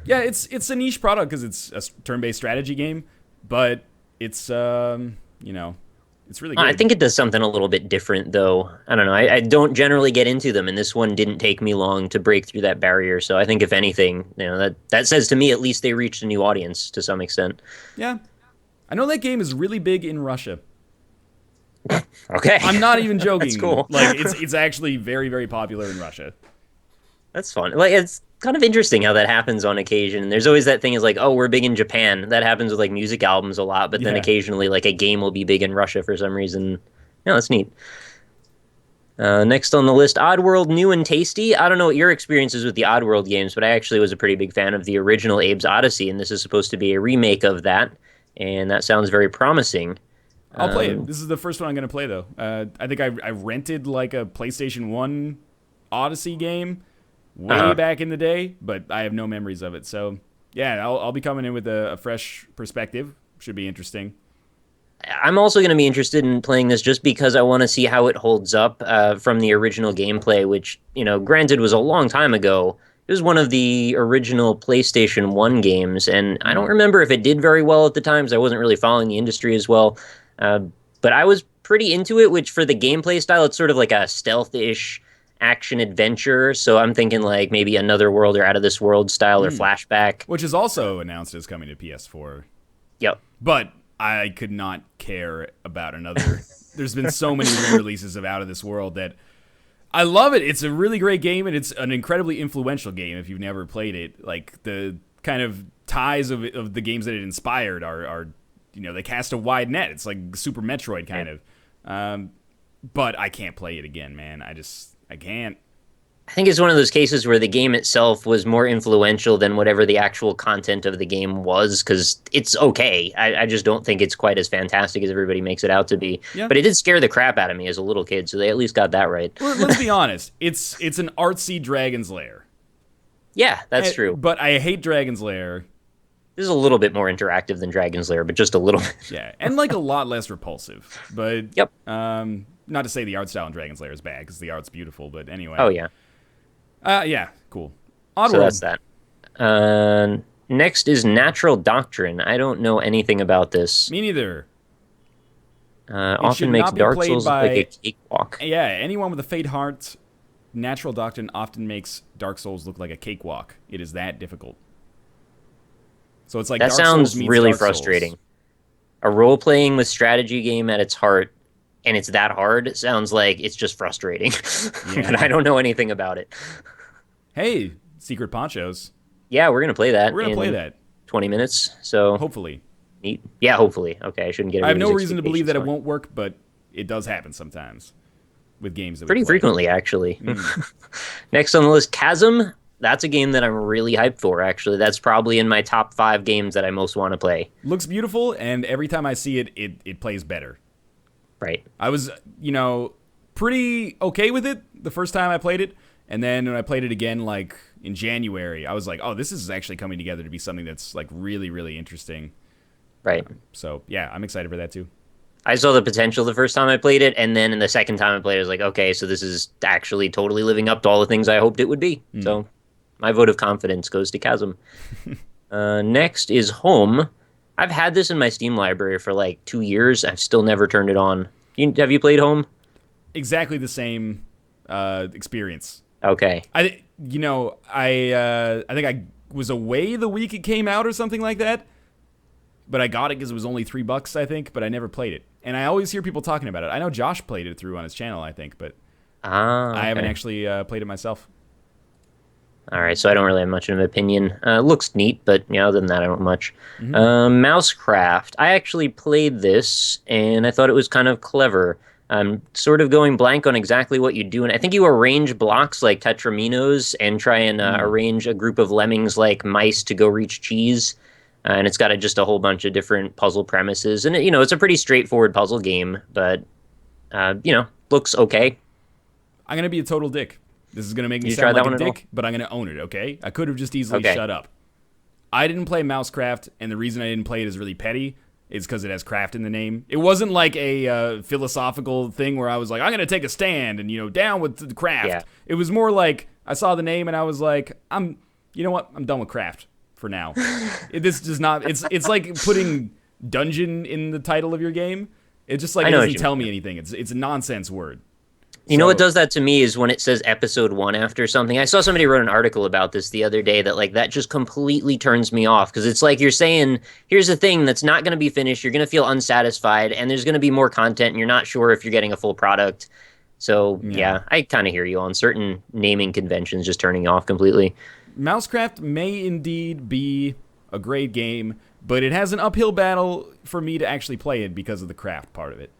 Yeah, it's a niche product because it's a turn-based strategy game, but it's, it's really good. I think it does something a little bit different, though. I don't know. I don't generally get into them, and this one didn't take me long to break through that barrier. So I think, if anything, that says to me at least they reached a new audience to some extent. Yeah. I know that game is really big in Russia. Okay. I'm not even joking. That's cool. Like, it's actually very, very popular in Russia. That's fun. Like, it's kind of interesting how that happens on occasion. There's always that thing is like, oh, we're big in Japan. That happens with like music albums a lot, but then occasionally like a game will be big in Russia for some reason. Yeah, that's neat. Next on the list, Oddworld New and Tasty. I don't know what your experience is with the Oddworld games, but I actually was a pretty big fan of the original Abe's Odyssey, and this is supposed to be a remake of that, and that sounds very promising. I'll play it. This is the first one I'm going to play, though. I think I rented like a PlayStation 1 Odyssey game way back in the day, but I have no memories of it. So, yeah, I'll be coming in with a fresh perspective. Should be interesting. I'm also going to be interested in playing this just because I want to see how it holds up from the original gameplay, which, granted was a long time ago. It was one of the original PlayStation 1 games, and I don't remember if it did very well at the time, because I wasn't really following the industry as well. But I was pretty into it, which for the gameplay style, it's sort of like a stealth-ish action-adventure, so I'm thinking like maybe Another World or Out of This World style or Flashback. Which is also announced as coming to PS4. Yep. But I could not care about another. There's been so many re-releases of Out of This World that I love it. It's a really great game, and it's an incredibly influential game if you've never played it. Like, the kind of ties of the games that it inspired are they cast a wide net. It's like Super Metroid kind of. But I can't play it again, man. I can't. I think it's one of those cases where the game itself was more influential than whatever the actual content of the game was, because it's okay. I just don't think it's quite as fantastic as everybody makes it out to be. Yeah. But it did scare the crap out of me as a little kid, so they at least got that right. Well, let's be honest. It's an artsy Dragon's Lair. Yeah, that's true. But I hate Dragon's Lair. This is a little bit more interactive than Dragon's Lair, but just a little bit. Yeah, and like a lot less repulsive. But yep. Not to say the art style in Dragon's Lair is bad, because the art's beautiful, but anyway. Oh, yeah. Yeah, cool. Oddworld. So that's that. Next is Natural Doctrine. I don't know anything about this. Me neither. It Often should makes not be Dark played Souls look like a by cakewalk. yeah anyone with a faint heart. Natural doctrine often makes Dark Souls look like a cakewalk. It is that difficult. So it's like That Dark Souls sounds meets really Dark Souls. frustrating. A role playing with strategy game at its heart, and it's that hard, sounds like it's just frustrating. But I Yeah. don't know anything about it. Hey, Secret Ponchos. Yeah, we're gonna play We're that gonna play in that. 20 minutes. So Hopefully. neat. Yeah, hopefully. Okay, I shouldn't get I have no everybody's reason to believe expectations that it going. won't work, but it does happen sometimes with games that we Pretty play. frequently, actually. Mm. Next on the list, Chasm. That's a game that I'm really hyped for, actually. That's probably in my top 5 games that I most want to play. Looks beautiful, and every time I see it, it plays better. Right. I was, pretty okay with it the first time I played it, and then when I played it again, like in January, I was like, oh, this is actually coming together to be something that's like really, really interesting. Right. So yeah, I'm excited for that too. I saw the potential the first time I played it, and then in the second time I played it, I was like, okay, so this is actually totally living up to all the things I hoped it would be. So my vote of confidence goes to Chasm. Next is Home. I've had this in my Steam library for like 2 years. I've still never turned it on. Have you played Home? Exactly the same experience. Okay. I think I was away the week it came out or something like that. But I got it because it was only $3, I think. But I never played it, and I always hear people talking about it. I know Josh played it through on his channel, I think, but Okay. I haven't actually played it myself. All right, so I don't really have much of an opinion. Looks neat, but other than that, I don't much. Mm-hmm. Mousecraft. I actually played this, and I thought it was kind of clever. I'm sort of going blank on exactly what you do, and I think you arrange blocks like tetraminos and try and arrange a group of lemmings like mice to go reach cheese. And it's got just a whole bunch of different puzzle premises, and it's a pretty straightforward puzzle game, but looks okay. I'm gonna be a total dick. This is gonna make me You tried sound that like one a at all? dick, but I'm gonna own it. Okay? I could have just easily Okay. shut up. I didn't play Mousecraft, and the reason I didn't play it is really petty. It's because it has craft in the name. It wasn't like a philosophical thing where I was like, I'm gonna take a stand and down with the craft. Yeah. It was more like I saw the name and I was like, you know what? I'm done with craft for now. This does not. It's like putting dungeon in the title of your game. It's just like I it know what doesn't you tell mean. me anything. It's a nonsense word. You know what So- does that to me is when it says episode 1 after something. I saw somebody wrote an article about this the other day that that just completely turns me off because it's like you're saying, here's a thing that's not going to be finished. You're going to feel unsatisfied and there's going to be more content and you're not sure if you're getting a full product. So yeah I kind of hear you on certain naming conventions just turning you off completely. Mousecraft may indeed be a great game, but it has an uphill battle for me to actually play it because of the craft part of it.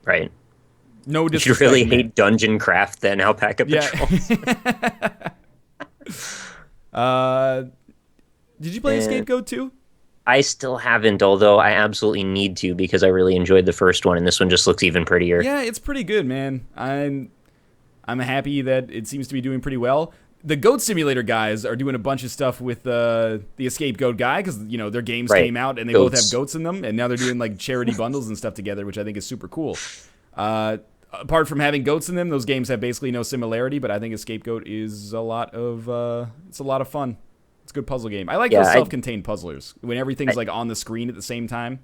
Right. No You disrespect. should really man. hate Dungeon Craft then Alpaca Patrols. Did you play Scapegoat too? I still haven't, although I absolutely need to because I really enjoyed the first one and this one just looks even prettier. Yeah, it's pretty good, man. I'm happy that it seems to be doing pretty well. The Goat Simulator guys are doing a bunch of stuff with the Escape Goat guy because their games Right. came out and they both Goats. have goats in them, and now they're doing like charity bundles and stuff together, which I think is super cool. Apart from having goats in them, those games have basically no similarity, but I think Escape Goat is a lot of fun. It's a good puzzle game. I like those self-contained puzzlers when everything's like on the screen at the same time.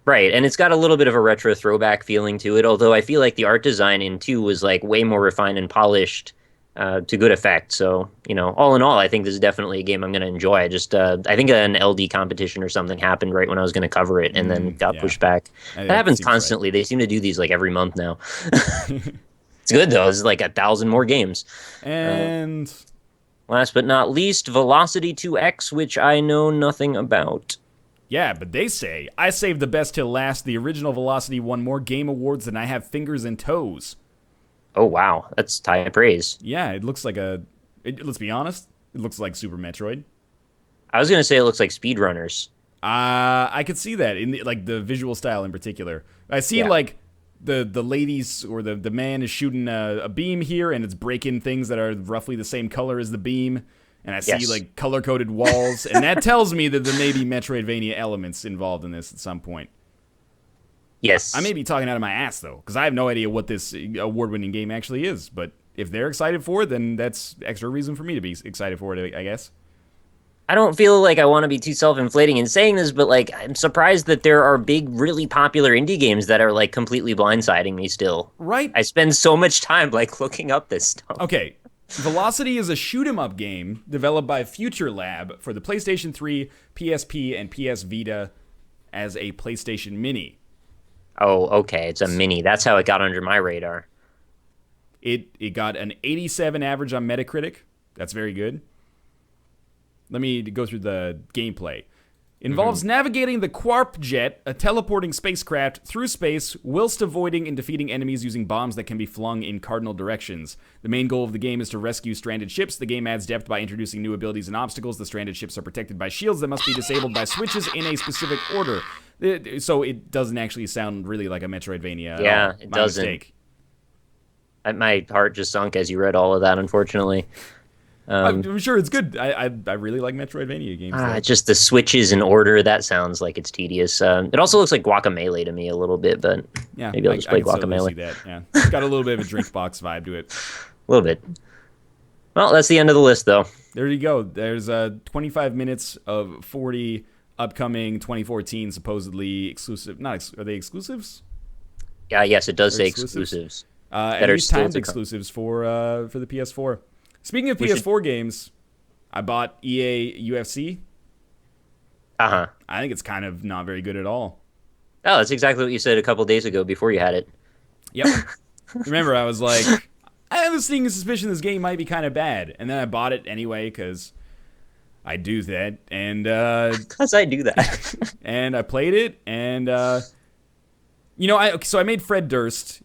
Right, and it's got a little bit of a retro throwback feeling to it, although I feel like the art design in 2 was like way more refined and polished to good effect. So, all in all, I think this is definitely a game I'm going to enjoy. I think an LD competition or something happened right when I was going to cover it and then got pushed back. That happens constantly. Right. They seem to do these like every month now. It's good though. It's like 1,000 more games. And last but not least, Velocity 2X, which I know nothing about. Yeah, but they say, I saved the best till last. The original Velocity won more game awards than I have fingers and toes. Oh, wow. That's high praise. Yeah, it looks like let's be honest, it looks like Super Metroid. I was going to say it looks like Speedrunners. I could see that in the visual style in particular. I see like the ladies or the man is shooting a beam here and it's breaking things that are roughly the same color as the beam. And I see like color-coded walls, and that tells me that there may be Metroidvania elements involved in this at some point. Yes. I may be talking out of my ass, though, because I have no idea what this award-winning game actually is. But if they're excited for it, then that's extra reason for me to be excited for it, I guess. I don't feel like I want to be too self-inflating in saying this, but like I'm surprised that there are big, really popular indie games that are like completely blindsiding me still. Right? I spend so much time like looking up this stuff. Okay. Velocity is a shoot 'em up game developed by Future Lab for the PlayStation 3, PSP, and PS Vita as a PlayStation Mini. Oh, okay, it's a mini. That's how it got under my radar. It got an 87 average on Metacritic. That's very good. Let me go through the gameplay. Involves navigating the Quarp jet, a teleporting spacecraft, through space, whilst avoiding and defeating enemies using bombs that can be flung in cardinal directions. The main goal of the game is to rescue stranded ships. The game adds depth by introducing new abilities and obstacles. The stranded ships are protected by shields that must be disabled by switches in a specific order. So it doesn't actually sound really like a Metroidvania. Yeah, it My doesn't. mistake. My heart just sunk as you read all of that, unfortunately. I'm sure it's good. I really like Metroidvania games. Just the switches in order, that sounds like it's tedious. It also looks like Guacamelee to me a little bit, but Yeah, maybe I'll just play I can totally Guacamelee. see that. Yeah, it's got a little bit of a Drinkbox vibe to it. A little bit. Well, that's the end of the list, though. There you go. There's 25 minutes of 40 upcoming 2014 supposedly exclusive. Are they exclusives? Yeah, yes, it does Or say exclusives? exclusives. At are least still timed to come. exclusives for the PS4. Speaking of We PS4 games, I bought EA UFC. Uh-huh. I think it's kind of not very good at all. Oh, that's exactly what you said a couple days ago before you had it. Yep. Remember, I was like, I have a sneaking suspicion this game might be kind of bad, and then I bought it anyway because I do that, and Because I do that. and I played it, and I made Fred Durst.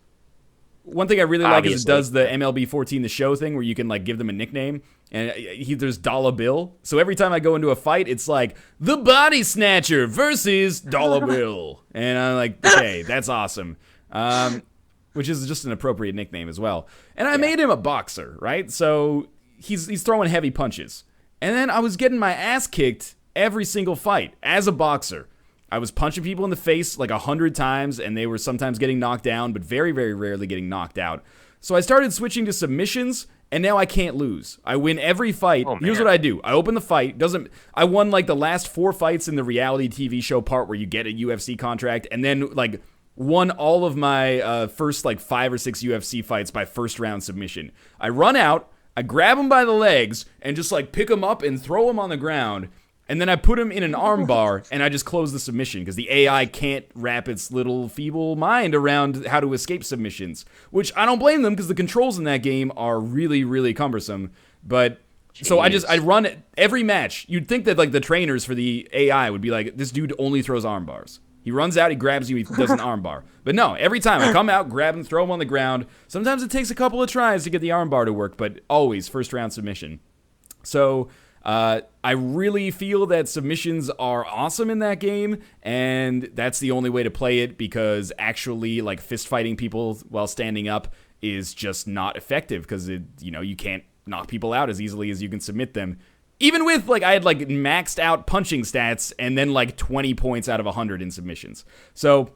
One thing I really like is it Obviously. does the MLB 14 the show thing where you can like give them a nickname, and there's Dollar Bill. So every time I go into a fight, it's like the Body Snatcher versus Dollar Bill, and I'm like, okay, that's awesome. Which is just an appropriate nickname as well. And I made him a boxer, right? So he's throwing heavy punches, and then I was getting my ass kicked every single fight as a boxer. I was punching people in the face like 100 times, and they were sometimes getting knocked down, but very, very rarely getting knocked out. So I started switching to submissions, and now I can't lose. I win every fight. Oh, Here's man. what I do. I open the fight. I won like the last 4 fights in the reality TV show part where you get a UFC contract, and then like won all of my first like 5 or 6 UFC fights by first round submission. I run out, I grab him by the legs, and just like pick him up and throw him on the ground. And then I put him in an arm bar, and I just close the submission because the AI can't wrap its little feeble mind around how to escape submissions. Which I don't blame them because the controls in that game are really, really cumbersome. But so I run every match. You'd think that like the trainers for the AI would be like, this dude only throws arm bars. He runs out, he grabs you, he does an arm bar. But no, every time I come out, grab him, throw him on the ground. Sometimes it takes a couple of tries to get the arm bar to work, but always first round submission. So I really feel that submissions are awesome in that game, and that's the only way to play it because actually like fist fighting people while standing up is just not effective because you can't knock people out as easily as you can submit them. Even with like I had like maxed out punching stats and then like 20 points out of 100 in submissions. So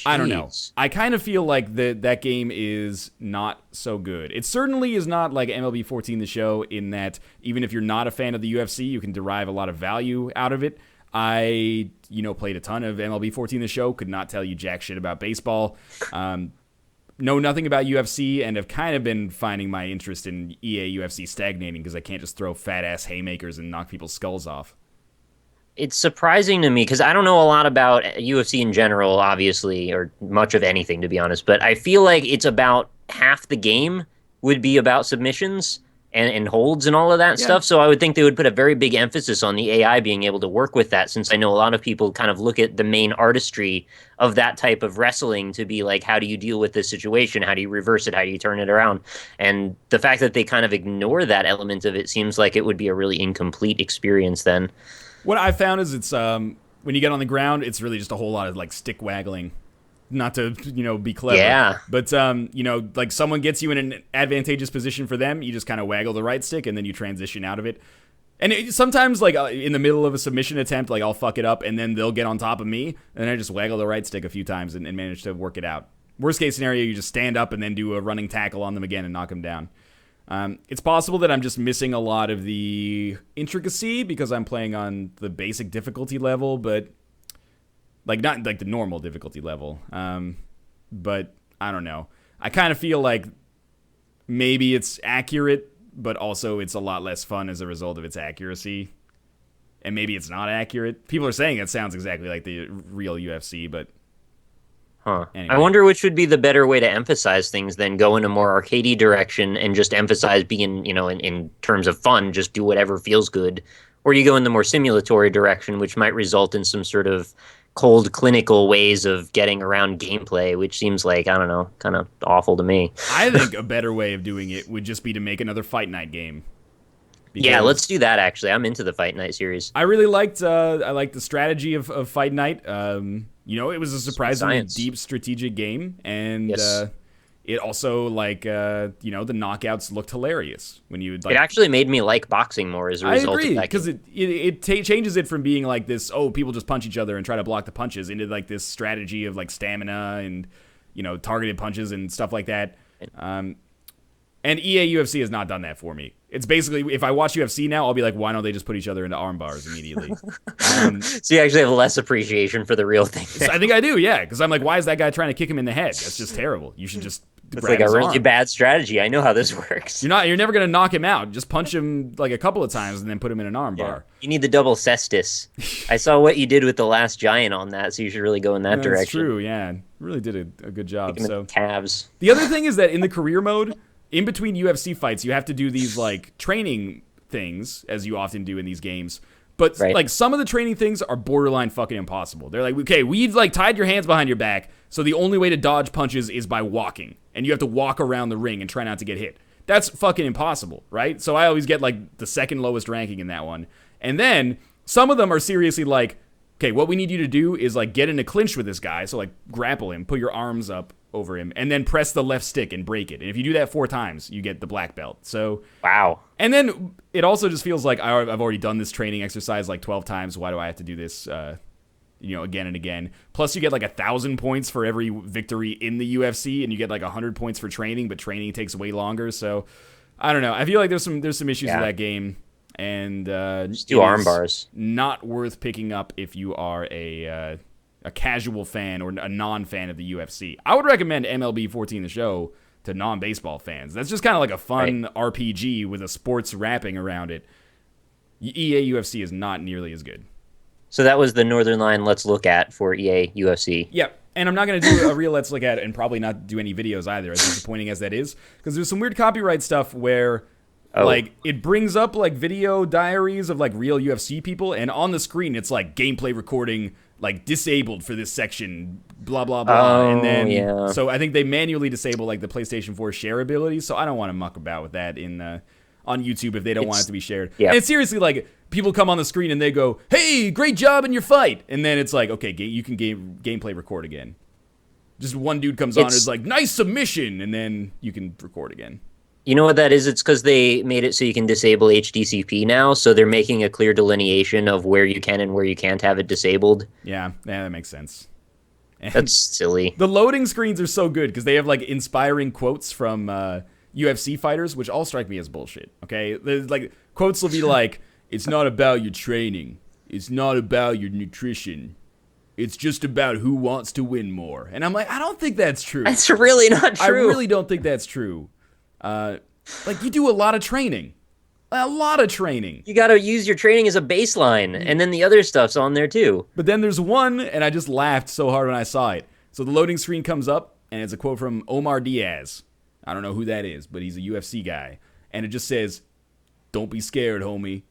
I don't know. Jeez. I kind of feel like that game is not so good. It certainly is not like MLB 14 the show in that even if you're not a fan of the UFC, you can derive a lot of value out of it. I, played a ton of MLB 14 the show, could not tell you jack shit about baseball. Know nothing about UFC and have kind of been finding my interest in EA UFC stagnating because I can't just throw fat-ass haymakers and knock people's skulls off. It's surprising to me because I don't know a lot about UFC in general, obviously, or much of anything, to be honest. But I feel like it's about half the game would be about submissions and holds and all of that stuff. So I would think they would put a very big emphasis on the AI being able to work with that, since I know a lot of people kind of look at the main artistry of that type of wrestling to be like, how do you deal with this situation? How do you reverse it? How do you turn it around? And the fact that they kind of ignore that element of it seems like it would be a really incomplete experience then. What I found is it's when you get on the ground, it's really just a whole lot of like stick waggling. Not to, be clever. Yeah. But, like someone gets you in an advantageous position for them, you just kind of waggle the right stick and then you transition out of it. And sometimes, like, in the middle of a submission attempt, like, I'll fuck it up and then they'll get on top of me and I just waggle the right stick a few times and manage to work it out. Worst case scenario, you just stand up and then do a running tackle on them again and knock them down. It's possible that I'm just missing a lot of the intricacy because I'm playing on the basic difficulty level, but like not like the normal difficulty level. But I don't know. I kind of feel like maybe it's accurate, but also it's a lot less fun as a result of its accuracy. And maybe it's not accurate. People are saying it sounds exactly like the real UFC, but anyway. I wonder which would be the better way to emphasize things than go in a more arcadey direction and just emphasize being, in terms of fun, just do whatever feels good. Or you go in the more simulatory direction, which might result in some sort of cold clinical ways of getting around gameplay, which seems like, I don't know, kind of awful to me. I think a better way of doing it would just be to make another Fight Night game. Yeah, let's do that, actually. I'm into the Fight Night series. I really liked the strategy of Fight Night. It was a surprisingly deep strategic game, and yes. It also, the knockouts looked hilarious. When you it actually made me like boxing more as a result of that. I agree, because it changes it from being like this, people just punch each other and try to block the punches, into like this strategy of like stamina and, targeted punches and stuff like that. And EA UFC has not done that for me. It's basically, if I watch UFC now, I'll be like, why don't they just put each other into arm bars immediately? So you actually have less appreciation for the real thing. I think I do, yeah. Because I'm like, why is that guy trying to kick him in the head? That's just terrible. You should just It's like a really bad strategy. I know how this works. You're never going to knock him out. Just punch him like a couple of times and then put him in an arm bar. You need the double cestus. I saw what you did with The Last Giant on that, so you should really go in that direction. That's true, yeah. Really did a good job. So calves. The other thing is that in the career mode, in between UFC fights, you have to do these like training things, as you often do in these games. But like some of the training things are borderline fucking impossible. They're like, okay, we've like tied your hands behind your back, so the only way to dodge punches is by walking, and you have to walk around the ring and try not to get hit. That's fucking impossible, right? So I always get like the second lowest ranking in that one. And then some of them are seriously like, okay, what we need you to do is like get in a clinch with this guy, so like grapple him, put your arms up over him, and then press the left stick and break it. And if you do that 4 times, you get the black belt. So wow. And then it also just feels like I've already done this training exercise like 12 times. Why do I have to do this, again and again? Plus, you get like 1,000 points for every victory in the UFC, and you get like 100 points for training, but training takes way longer. So I don't know. I feel like there's some issues with that game, and just do arm bars. Not worth picking up if you are a casual fan or a non-fan of the UFC. I would recommend MLB 14 The Show to non-baseball fans. That's just kind of like a fun RPG with a sports wrapping around it. EA UFC is not nearly as good. So that was the Northernlion Let's Look At for EA UFC. Yep. And I'm not going to do a real Let's Look At and probably not do any videos either, as disappointing as that is, because there's some weird copyright stuff where like it brings up like video diaries of like real UFC people, and on the screen it's like gameplay recording like disabled for this section, blah blah blah. And then so I think they manually disable like the PlayStation 4 shareability, so I don't want to muck about with that on YouTube if they don't want it to be shared. And it's seriously like people come on the screen and they go, "Hey, great job in your fight," and then it's like, okay, you can gameplay record again. Just one dude comes on and is like, "Nice submission," and then you can record again. You know what that is? It's because they made it so you can disable HDCP now, so they're making a clear delineation of where you can and where you can't have it disabled. Yeah, that makes sense. And that's silly. The loading screens are so good because they have like inspiring quotes from UFC fighters, which all strike me as bullshit. Okay, there's like quotes will be like, "It's not about your training. It's not about your nutrition. It's just about who wants to win more." And I'm like, I don't think that's true. That's really not true. I really don't think that's true. Like you do a lot of training. You got to use your training as a baseline, and then the other stuff's on there too. But then there's one, and I just laughed so hard when I saw it. So the loading screen comes up, and it's a quote from Omar Diaz. I don't know who that is, but he's a UFC guy. And it just says, "Don't be scared, homie."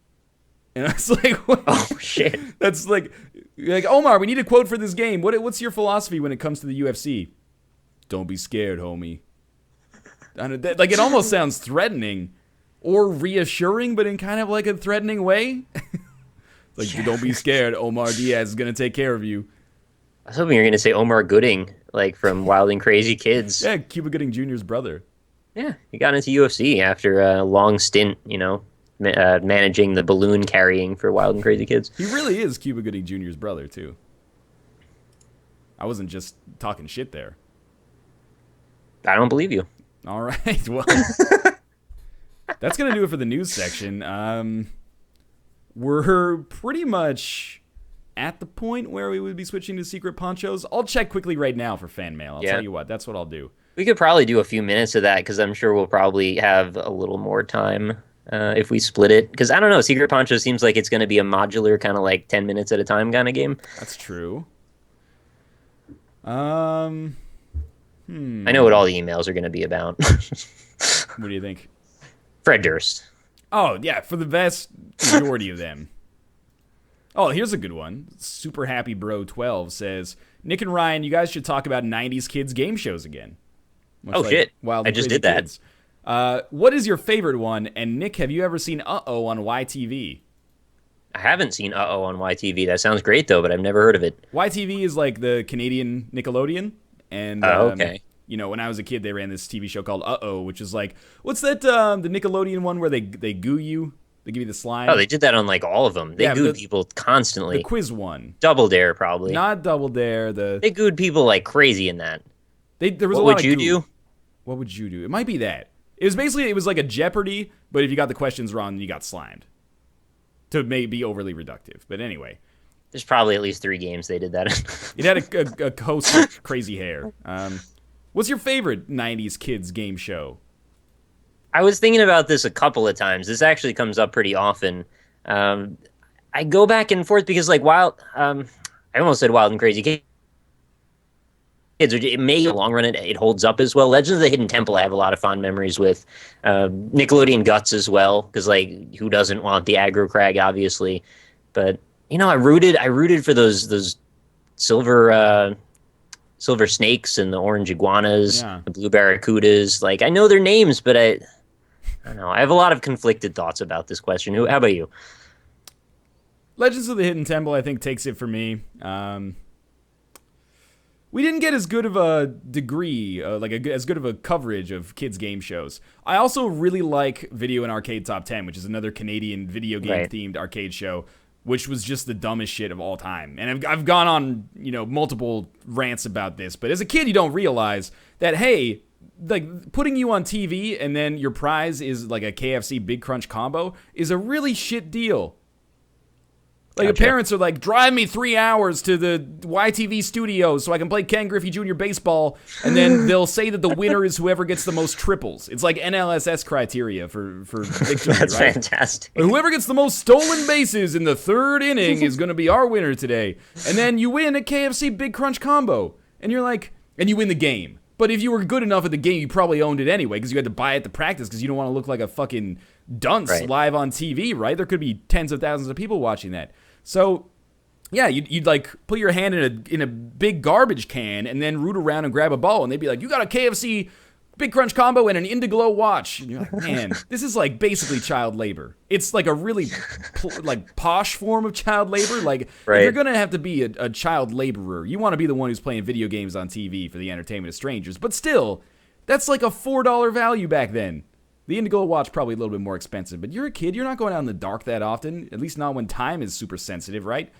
And I was like, what? Oh, shit. That's like, Omar, we need a quote for this game. What's your philosophy when it comes to the UFC? Don't be scared, homie. Like, it almost sounds threatening or reassuring, but in kind of like a threatening way. Like, don't be scared. Omar Diaz is going to take care of you. I was hoping you were going to say Omar Gooding, like from Wild and Crazy Kids. Yeah, Cuba Gooding Jr.'s brother. Yeah, he got into UFC after a long stint, managing the balloon carrying for Wild and Crazy Kids. He really is Cuba Gooding Jr.'s brother, too. I wasn't just talking shit there. I don't believe you. All right, well. That's going to do it for the news section. We're pretty much at the point where we would be switching to secret ponchos. I'll check quickly right now for fan mail. I'll tell you what. That's what I'll do. We could probably do a few minutes of that because I'm sure we'll probably have a little more time if we split it. Because I don't know, Secret Poncho seems like it's going to be a modular kind of like 10 minutes at a time kind of game. That's true. I know what all the emails are going to be about. What do you think? Fred Durst. Oh, yeah, for the vast majority of them. Oh, here's a good one. Super Happy Bro 12 says, Nick and Ryan, you guys should talk about 90s kids game shows again. Shit. I just did that. What is your favorite one? And Nick, have you ever seen Uh-Oh on YTV? I haven't seen Uh-Oh on YTV. That sounds great, though, but I've never heard of it. YTV is like the Canadian Nickelodeon. And, okay. You know, when I was a kid, they ran this TV show called Uh-Oh, which is like, what's that, the Nickelodeon one where they goo you? They give you the slime? Oh, they did that on, like, all of them. They gooed people constantly. The quiz one. Double Dare, probably. Not Double Dare. They gooed people like crazy in that. There was what a lot would of you goo. do? What would you do? It might be that. It was like a Jeopardy, but if you got the questions wrong, you got slimed. To maybe overly reductive. But anyway. There's probably at least 3 games they did that in. It had a host of crazy hair. What's your favorite 90s kids game show? I was thinking about this a couple of times. This actually comes up pretty often. I go back and forth because, like, I almost said Wild and Crazy Kids. It may, in the long run, it holds up as well. Legends of the Hidden Temple, I have a lot of fond memories with. Nickelodeon Guts as well, because, like, who doesn't want the aggro crag, obviously? But, you know, I rooted for those silver snakes and the orange iguanas, the blue barracudas. Like, I know their names, but I don't know. I have a lot of conflicted thoughts about this question. How about you? Legends of the Hidden Temple, I think, takes it for me. We didn't get as good of a degree, as good of a coverage of kids' game shows. I also really like Video and Arcade Top 10, which is another Canadian video game-themed arcade show, which was just the dumbest shit of all time. And I've gone on, multiple rants about this, but as a kid, you don't realize that, hey, like, putting you on TV and then your prize is like a KFC Big Crunch combo is a really shit deal. Like, Gotcha. The parents are like, drive me 3 hours to the YTV studios so I can play Ken Griffey Jr. baseball, and then they'll say that the winner is whoever gets the most triples. It's like NLSS criteria for victory, That's right? fantastic. But whoever gets the most stolen bases in the 3rd inning is going to be our winner today. And then you win a KFC Big Crunch combo. And you're like, and you win the game. But if you were good enough at the game, you probably owned it anyway because you had to buy it to practice because you don't want to look like a fucking dunce live on TV, right? There could be tens of thousands of people watching that. So, yeah, you'd like put your hand in a big garbage can and then root around and grab a ball, and they'd be like, "You got a KFC Big Crunch combo and an Indiglo watch." And you're like, "Man, this is like basically child labor. It's like a really like posh form of child labor. Like, if you're gonna have to be a child laborer, you want to be the one who's playing video games on TV for the entertainment of strangers. But still, that's like a $4 value back then." The Indigo watch probably a little bit more expensive, but you're a kid. You're not going out in the dark that often, at least not when time is super sensitive, right?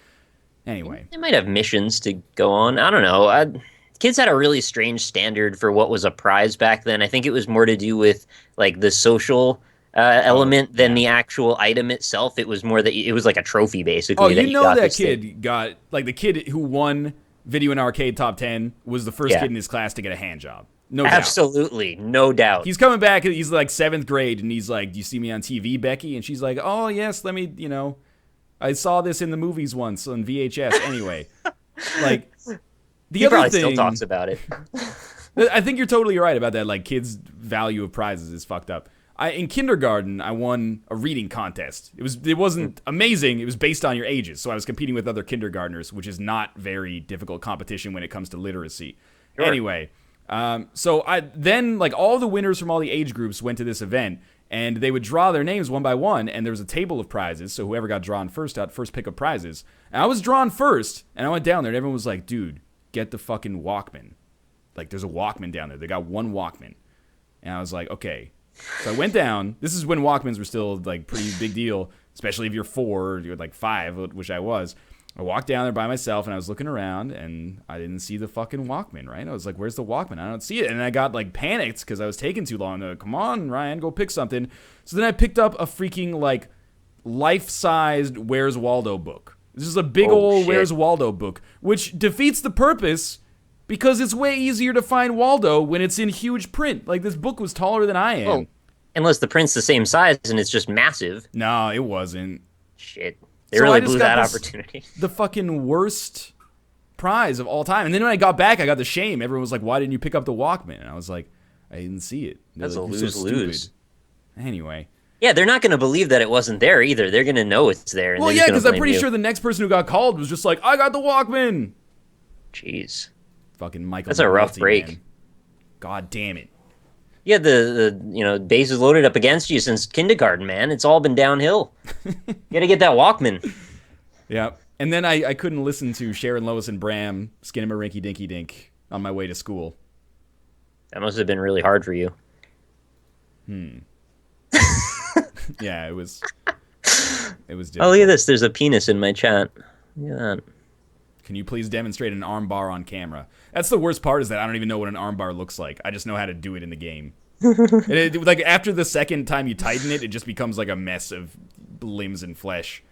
Anyway. They might have missions to go on. I don't know. Kids had a really strange standard for what was a prize back then. I think it was more to do with like the social element than the actual item itself. It was more that it was like a trophy, basically. Oh, you know that kid got, like the kid who won Video and Arcade Top 10 was the first kid in his class to get a hand job. No doubt. Absolutely, no doubt. He's coming back, he's like 7th grade, and he's like, "Do you see me on TV, Becky?" And she's like, "Oh, yes, let me, I saw this in the movies once on VHS." Anyway, like, he other probably thing... still talks about it. I think you're totally right about that. Like, kids' value of prizes is fucked up. In kindergarten, I won a reading contest. It wasn't amazing. It was based on your ages, so I was competing with other kindergartners, which is not very difficult competition when it comes to literacy. Sure. Anyway... so then all the winners from all the age groups went to this event, and they would draw their names one by one, and there was a table of prizes, so whoever got drawn first got first pick of prizes. And I was drawn first, and I went down there, and everyone was like, "Dude, get the fucking Walkman." Like, there's a Walkman down there. They got one Walkman. And I was like, okay. So I went down. This is when Walkmans were still, like, pretty big deal, especially if you're 4 or you're, like, 5, which I was. I walked down there by myself, and I was looking around, and I didn't see the fucking Walkman, right? I was like, where's the Walkman? I don't see it. And I got, like, panicked because I was taking too long. They're like, come on, Ryan, go pick something. So then I picked up a freaking, like, life-sized Where's Waldo book. This is a big old Where's Waldo book, which defeats the purpose because it's way easier to find Waldo when it's in huge print. Like, this book was taller than I am. Well, unless the print's the same size and it's just massive. No, it wasn't. Shit. They really blew that opportunity. The fucking worst prize of all time. And then when I got back, I got the shame. Everyone was like, why didn't you pick up the Walkman? And I was like, I didn't see it. That's like, a lose-lose. Anyway. Yeah, they're not going to believe that it wasn't there either. They're going to know it's there. And well, yeah, because I'm pretty sure the next person who got called was just like, I got the Walkman. Jeez. Fucking Michael. That's a rough break. Man. God damn it. Yeah, the base is loaded up against you since kindergarten, man. It's all been downhill. You got to get that Walkman. Yeah. And then I couldn't listen to Sharon, Lois, and Bram Skinnamarink Dinky Dink on my way to school. That must have been really hard for you. Yeah, it was difficult. Oh, look at this. There's a penis in my chat. Look at that. Can you please demonstrate an armbar on camera? That's the worst part, is that I don't even know what an armbar looks like. I just know how to do it in the game. And like after the second time you tighten it, it just becomes like a mess of limbs and flesh.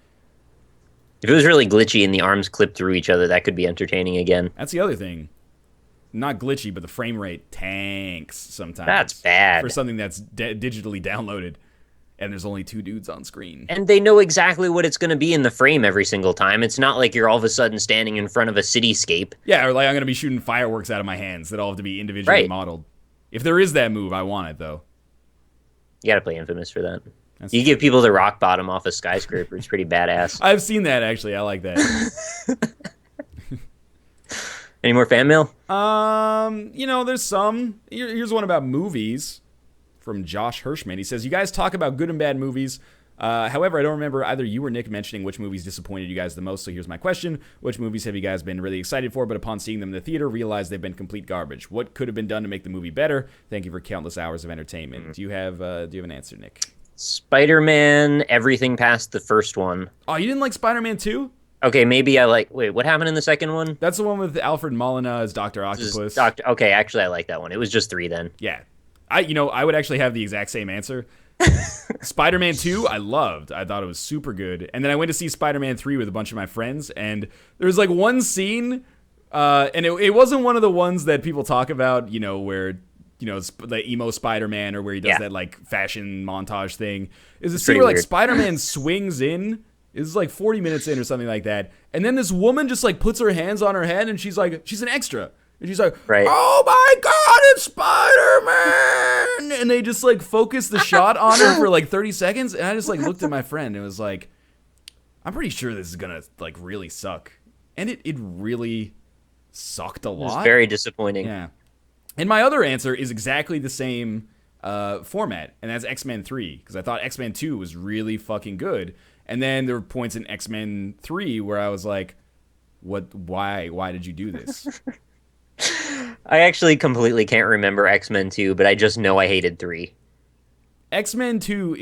If it was really glitchy and the arms clipped through each other, that could be entertaining again. That's the other thing. Not glitchy, but the frame rate tanks sometimes. That's bad. For something that's digitally downloaded. And there's only 2 dudes on screen. And they know exactly what it's going to be in the frame every single time. It's not like you're all of a sudden standing in front of a cityscape. Yeah, or like I'm going to be shooting fireworks out of my hands that all have to be individually modeled. If there is that move, I want it, though. You got to play Infamous for that. You give people the rock bottom off a skyscraper. It's pretty badass. I've seen that, actually. I like that. Any more fan mail? There's some. Here's one about movies. From Josh Hirschman. He says, you guys talk about good and bad movies. However, I don't remember either you or Nick mentioning which movies disappointed you guys the most, so here's my question. Which movies have you guys been really excited for, but upon seeing them in the theater, realized they've been complete garbage? What could have been done to make the movie better? Thank you for countless hours of entertainment. Do you have an answer, Nick? Spider-Man, everything past the first one. Oh, you didn't like Spider-Man 2? Okay, maybe I like... Wait, what happened in the second one? That's the one with Alfred Molina as Dr. Octopus. Okay, actually, I like that one. It was just 3 then. Yeah. I would actually have the exact same answer. Spider-Man 2, I loved. I thought it was super good. And then I went to see Spider-Man 3 with a bunch of my friends, and there was like one scene, and it wasn't one of the ones that people talk about, where, it's the emo Spider-Man, or where he does that like fashion montage thing. Is a scene where like Spider-Man swings in. It's like 40 minutes in or something like that. And then this woman just like puts her hands on her head, and she's an extra. And she's like, oh my God, it's Spider-Man! And they just like focus the shot on her for like 30 seconds. And I just like looked at my friend and was like, I'm pretty sure this is gonna like really suck. And it really sucked a lot. It was very disappointing. Yeah. And my other answer is exactly the same format, and that's X-Men 3, because I thought X-Men 2 was really fucking good. And then there were points in X-Men 3 where I was like, why did you do this? I actually completely can't remember X-Men 2, but I just know I hated 3. X-Men 2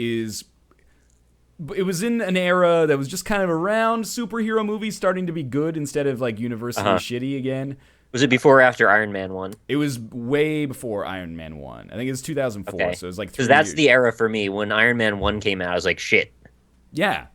it was in an era that was just kind of around superhero movies starting to be good instead of like universally shitty again. Was it before or after Iron Man 1? It was way before Iron Man 1. I think it was 2004, okay. So it was like 3 years. Because that's the era for me. When Iron Man 1 came out, I was like, shit. Yeah.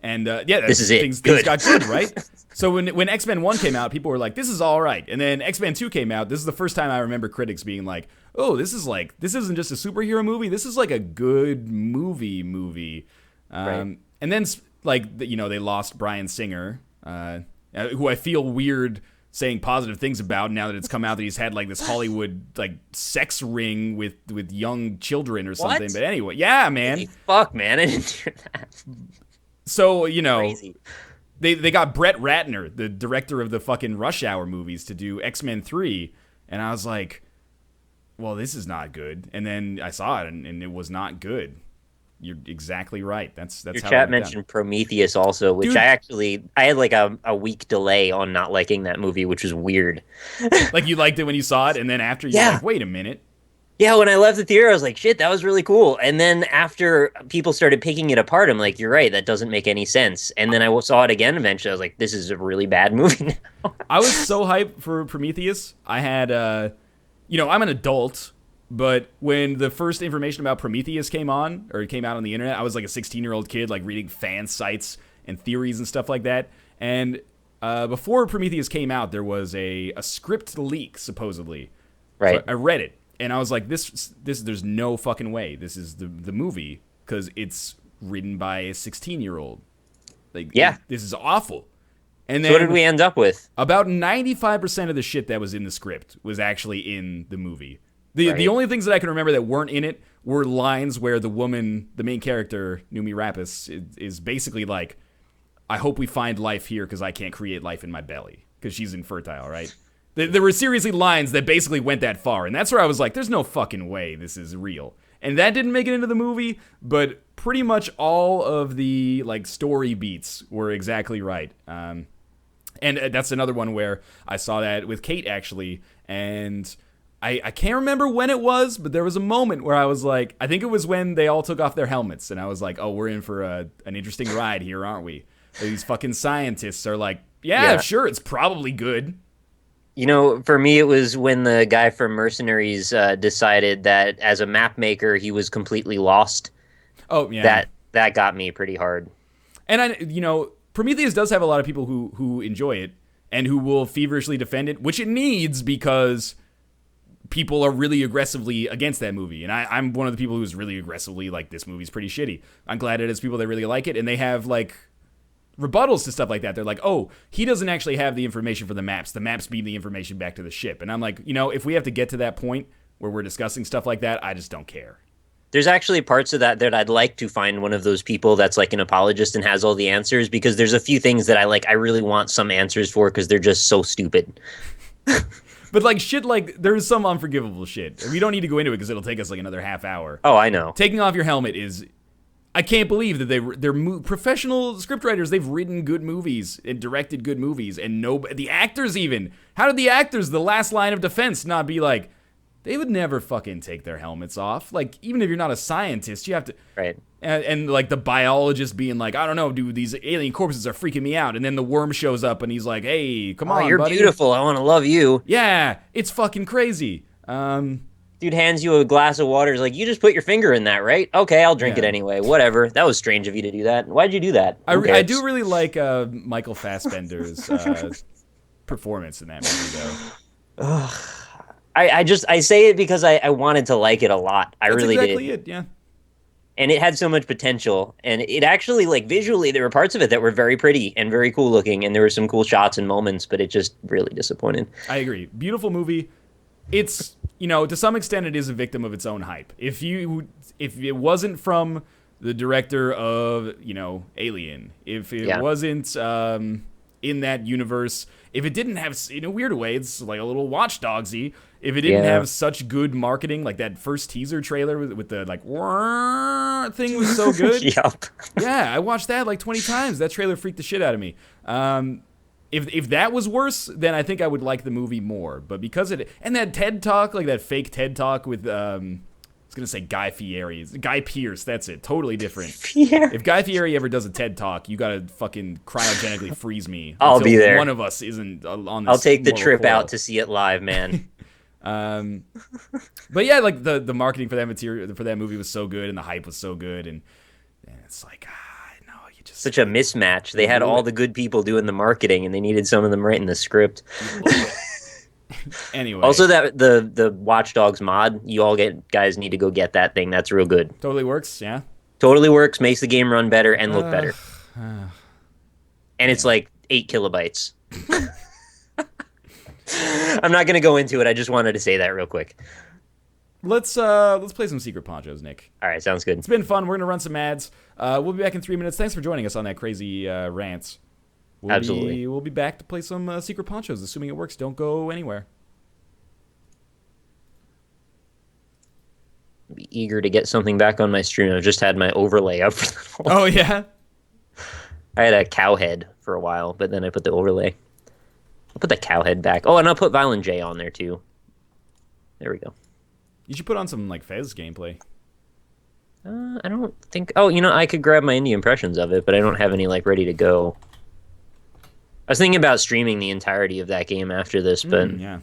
And this is it. Things got good, right? So when X-Men 1 came out, people were like, this is all right. And then X-Men 2 came out. This is the first time I remember critics being like, oh, this isn't just a superhero movie. This is like a good movie. Right. And then they lost Bryan Singer, who I feel weird saying positive things about now that it's come out that he's had like this Hollywood like sex ring with young children or something. What? But anyway, yeah, man. Holy fuck, man, I didn't hear that. So, Crazy. They got Brett Ratner, the director of the fucking Rush Hour movies, to do X-Men 3, and I was like, well, this is not good. And then I saw it, and it was not good. You're exactly right. That's Your how chat mentioned Prometheus also, which Dude. I had like a week delay on not liking that movie, which was weird. Like you liked it when you saw it, and then after you're like, wait a minute. Yeah, when I left the theater, I was like, shit, that was really cool. And then after people started picking it apart, I'm like, you're right, that doesn't make any sense. And then I saw it again eventually. I was like, this is a really bad movie now. I was so hyped for Prometheus. I had, I'm an adult, but when the first information about Prometheus came on, or it came out on the internet, I was like a 16-year-old kid, like reading fan sites and theories and stuff like that. And before Prometheus came out, there was a script leak, supposedly. Right. So I read it. And I was like, this, there's no fucking way this is the movie, because it's written by a 16-year-old. Like, Yeah. this is awful. And So then what did we end up with? about 95% of the shit that was in the script was actually in the movie. The Right. only things that I can remember that weren't in it were lines where the woman, the main character, Numi Rapis, is basically like, I hope we find life here because I can't create life in my belly, because she's infertile, right? There were seriously lines that basically went that far, and that's where I was like, there's no fucking way this is real. And that didn't make it into the movie, but pretty much all of the like story beats were exactly right. And that's another one where I saw that with Kate, actually, and I can't remember when it was, but there was a moment where I was like, I think it was when they all took off their helmets, and I was like, oh, we're in for an interesting ride here, aren't we? These fucking scientists are like, yeah, sure, it's probably good. You know, for me, it was when the guy from Mercenaries decided that as a map maker, he was completely lost. Oh, yeah. That got me pretty hard. And Prometheus does have a lot of people who enjoy it and who will feverishly defend it, which it needs, because people are really aggressively against that movie. And I'm one of the people who's really aggressively like, this movie's pretty shitty. I'm glad it has people that really like it, and they have like rebuttals to stuff like that. They're like, oh, he doesn't actually have the information for the maps beam the information back to the ship. And I'm like, if we have to get to that point where we're discussing stuff like that, I just don't care. There's actually parts of that I'd like to find one of those people that's like an apologist and has all the answers, because there's a few things that I really want some answers for, because they're just so stupid. But like shit, like there's some unforgivable shit. We don't need to go into it because it'll take us like another half hour. Oh, I know. Taking off your helmet is, I can't believe that they're professional scriptwriters. They've written good movies and directed good movies, and the actors even. How did the actors, the last line of defense, not be like, they would never fucking take their helmets off? Like, even if you're not a scientist, you have to. Right. And like the biologist being like, I don't know, dude, these alien corpses are freaking me out. And then the worm shows up and he's like, hey, come on, you're buddy. beautiful. I want to love you. Yeah, it's fucking crazy. Dude hands you a glass of water. Is like, you just put your finger in that, right? Okay, I'll drink it anyway. Whatever. That was strange of you to do that. Why'd you do that? I do really like Michael Fassbender's performance in that movie, though. I say it because I wanted to like it a lot. I really did. That's exactly it, yeah. And it had so much potential. And it actually, like, visually, there were parts of it that were very pretty and very cool looking. And there were some cool shots and moments, but it just really disappointed. I agree. Beautiful movie. It's, to some extent, it is a victim of its own hype. If it wasn't from the director of, Alien, if it wasn't in that universe, if it didn't have, in a weird way, it's like a little Watch Dogsy. If it didn't have such good marketing, like that first teaser trailer with the like thing was so good. Yep. Yeah, I watched that like 20 times. That trailer freaked the shit out of me. If that was worse, then I think I would like the movie more. But because and that TED Talk, like that fake TED Talk with I was gonna say Guy Fieri, Guy Pearce. That's it. Totally different. Yeah. If Guy Fieri ever does a TED Talk, you gotta fucking cryogenically freeze me. I'll be there. One of us isn't on this. I'll take the trip coil. out to see it live, man. But yeah, like the marketing for that material for that movie was so good, and the hype was so good, and it's like no, you just such a mismatch. They had all the good people doing the marketing, and they needed some of them writing the script. Anyway, also that the Watch Dogs mod, you all guys need to go get that thing. That's real good. Totally works. Yeah, totally works. Makes the game run better and look better. And it's like 8 kilobytes. I'm not gonna go into it. I just wanted to say that real quick. Let's play some Secret Ponchos, Nick. All right, sounds good. It's been fun. We're gonna run some ads. We'll be back in 3 minutes. Thanks for joining us on that crazy rant. Absolutely. We'll be back to play some Secret Ponchos, assuming it works. Don't go anywhere. I'll be eager to get something back on my stream. I've just had my overlay up. Oh yeah. I had a cow head for a while, but then I put the overlay. I'll put the cow head back. Oh, and I'll put Violent J on there too. There we go. You should put on some like Fez gameplay. I don't think. Oh, I could grab my indie impressions of it, but I don't have any like ready to go. I was thinking about streaming the entirety of that game after this, but Yeah.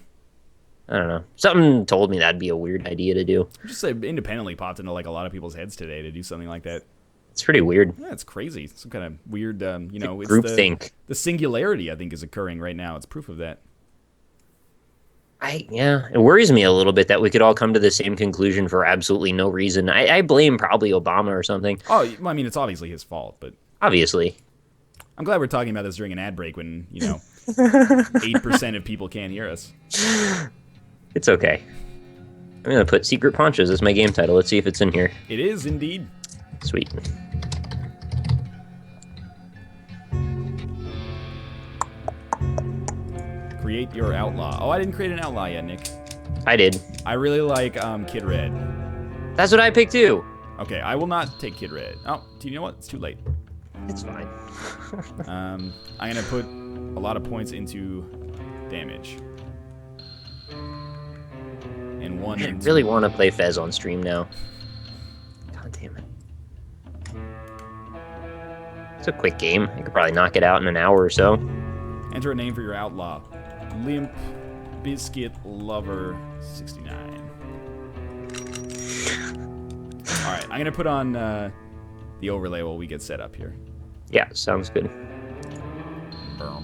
I don't know. Something told me that'd be a weird idea to do. Just say independently popped into like a lot of people's heads today to do something like that. It's pretty weird. Yeah, it's crazy. Some kind of weird, it's groupthink. The singularity, I think, is occurring right now. It's proof of that. It worries me a little bit that we could all come to the same conclusion for absolutely no reason. I blame probably Obama or something. Oh, I mean, it's obviously his fault, but obviously. I'm glad we're talking about this during an ad break when 8% of people can't hear us. It's okay. I'm gonna put Secret Ponchos as my game title. Let's see if it's in here. It is indeed. Sweet. Create your outlaw. Oh, I didn't create an outlaw yet, Nick. I did. I really like Kid Red. That's what I picked too. Okay, I will not take Kid Red. Oh, do you know what? It's too late. It's fine. I'm gonna put a lot of points into damage. And one. I really want to play Fez on stream now. God damn it. It's a quick game. I could probably knock it out in an hour or so. Enter a name for your outlaw. Limp Biscuit Lover 69. Alright, I'm gonna put on the overlay while we get set up here. Yeah, sounds good. How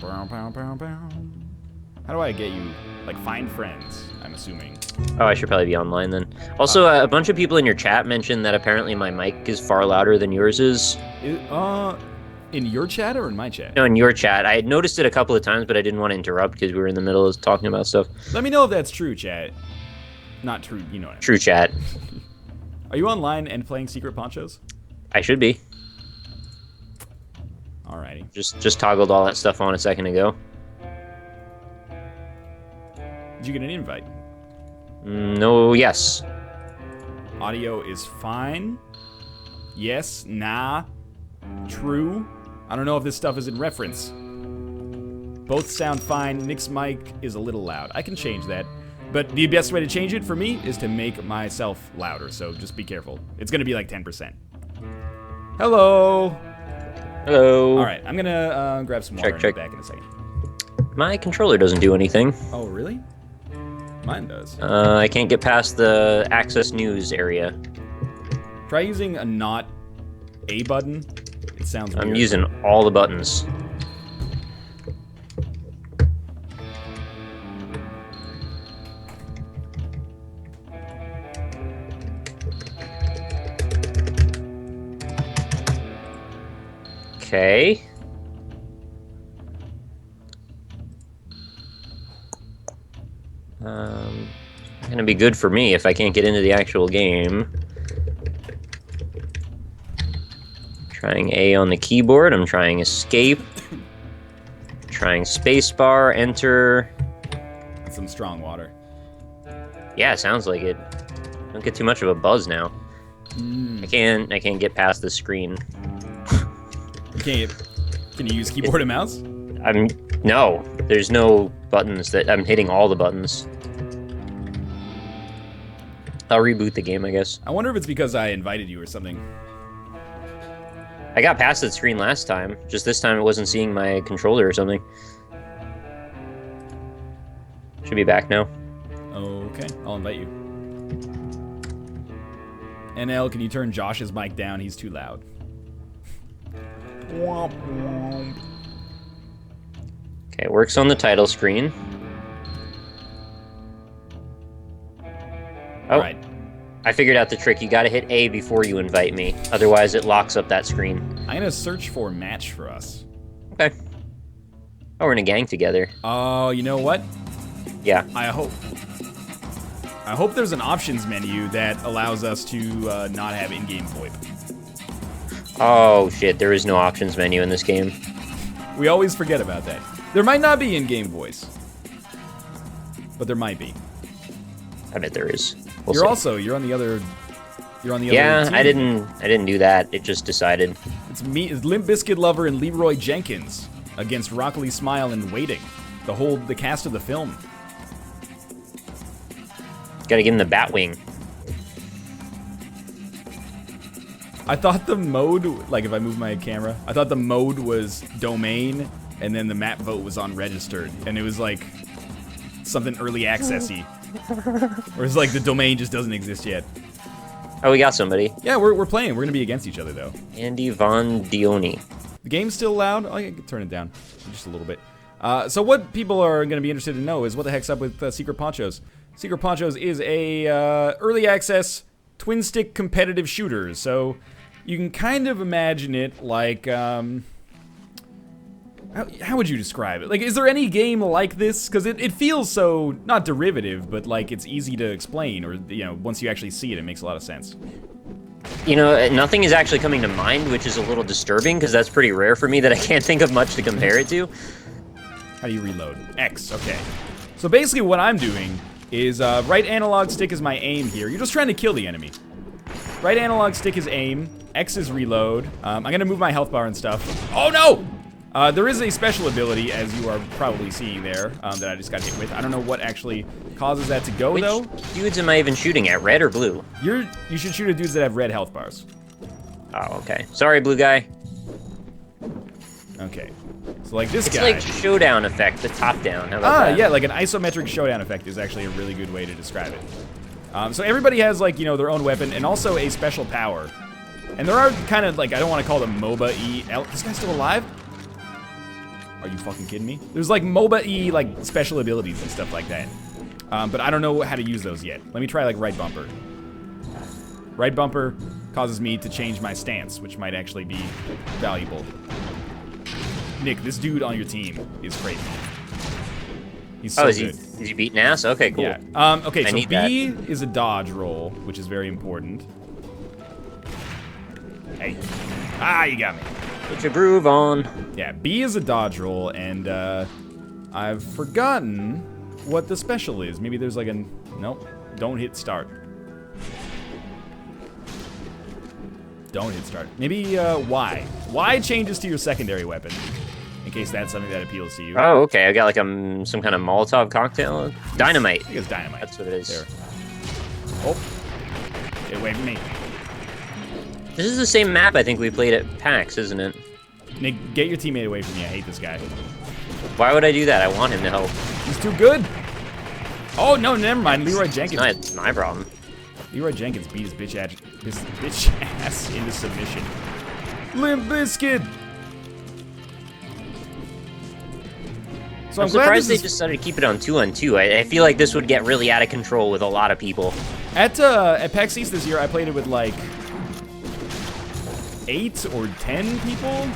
do I get you? Like, find friends, I'm assuming. Oh, I should probably be online then. Also, a bunch of people in your chat mentioned that apparently my mic is far louder than yours is. In your chat or in my chat? No, in your chat. I had noticed it a couple of times, but I didn't want to interrupt because we were in the middle of talking about stuff. Let me know if that's true, chat. Not true, you know what I mean. True chat. Are you online and playing Secret Ponchos? I should be. Alrighty. Just toggled all that stuff on a second ago. Did you get an invite? No, yes. Audio is fine. Yes, nah, true. I don't know if this stuff is in reference. Both sound fine. Nick's mic is a little loud. I can change that. But the best way to change it for me is to make myself louder, so just be careful. It's going to be like 10%. Hello! Hello. Alright, I'm going to grab some water and Check. be back in a second. My controller doesn't do anything. Oh, really? Mine does. I can't get past the access news area. Try using a not A button. It sounds weird. I'm using all the buttons. Okay. Gonna be good for me if I can't get into the actual game. Trying A on the keyboard. I'm trying escape. Trying spacebar, enter. Some strong water. Yeah, sounds like it. Don't get too much of a buzz now. I can't get past the screen. Can you use keyboard and mouse? No, there's no buttons that I'm hitting all the buttons. I'll reboot the game, I guess. I wonder if it's because I invited you or something. I got past that screen last time. Just this time it wasn't seeing my controller or something. Should be back now. Okay, I'll invite you. NL, can you turn Josh's mic down? He's too loud. Okay, it works on the title screen. Oh, Alright. I figured out the trick. You gotta hit A before you invite me. Otherwise, it locks up that screen. I'm gonna search for a match for us. Okay. Oh, we're in a gang together. Oh, you know what? Yeah. I hope there's an options menu that allows us to not have in-game VoIP. Oh, shit. There is no options menu in this game. We always forget about that. There might not be in-game voice. But there might be. I bet there is. We'll see. You're on the other Yeah, team. I didn't do that. It just decided. It's Limp Bizkit Lover and Leroy Jenkins against Broccoli Smile and Waiting. The cast of the film. Gotta give him the bat wing. I thought the mode, like if I move my camera, I thought the mode was domain, and then the map vote was on registered, and it was like something early accessy. Or it's like the domain just doesn't exist yet. Oh, we got somebody. Yeah, we're playing. We're gonna be against each other though. Andy Von Dioni. The game's still loud. Oh, I can turn it down just a little bit. So what people are gonna be interested to know is what the heck's up with Secret Ponchos. Secret Ponchos is a early access twin stick competitive shooter. So you can kind of imagine it like how would you describe it? Like, is there any game like this? Because it feels so, not derivative, but like it's easy to explain, or, you know, once you actually see it, it makes a lot of sense. You know, nothing is actually coming to mind, which is a little disturbing, because that's pretty rare for me that I can't think of much to compare it to. How do you reload? X, okay. So basically what I'm doing is right analog stick is my aim here. You're just trying to kill the enemy. Right analog stick is aim, X is reload. I'm gonna move my health bar and stuff. Oh no! There is a special ability, as you are probably seeing there, that I just got hit with. I don't know what actually causes that to go, though. Which dudes am I even shooting at, red or blue? You should shoot at dudes that have red health bars. Oh, okay. Sorry, blue guy. Okay. So, like, this guy... It's like showdown effect, the top-down. How about that? Yeah, like an isometric showdown effect is actually a really good way to describe it. So everybody has, like, you know, their own weapon, and also a special power. And there are kind of, like, I don't want to call them MOBA-y... This guy's still alive? Are you fucking kidding me? There's like MOBA-y like special abilities and stuff like that. But I don't know how to use those yet. Let me try like right bumper. Right bumper causes me to change my stance, which might actually be valuable. Nick, this dude on your team is crazy. He's so good. Is he beating ass? Okay, cool. Yeah. Okay, so B that. is a dodge roll, which is very important. Hey. Ah, you got me. Put your groove on. Yeah, B is a dodge roll, and I've forgotten what the special is. Maybe there's like a... Nope. Don't hit start. Don't hit start. Maybe Y. Y changes to your secondary weapon, in case that's something that appeals to you. Oh, okay. I got like some kind of Molotov cocktail. Dynamite. I think it's dynamite. That's what it is. There. Oh. Get away from me. This is the same map I think we played at PAX, isn't it? Nick, get your teammate away from me. I hate this guy. Why would I do that? I want him to help. He's too good. Oh, no, never mind. Leroy Jenkins. It's my problem. Leroy Jenkins beat his bitch ass into submission. Limp Bizkit. So I'm surprised they just decided to keep it on 2-on-2. I feel like this would get really out of control with a lot of people. At PAX East this year, I played it with like 8 or 10 people.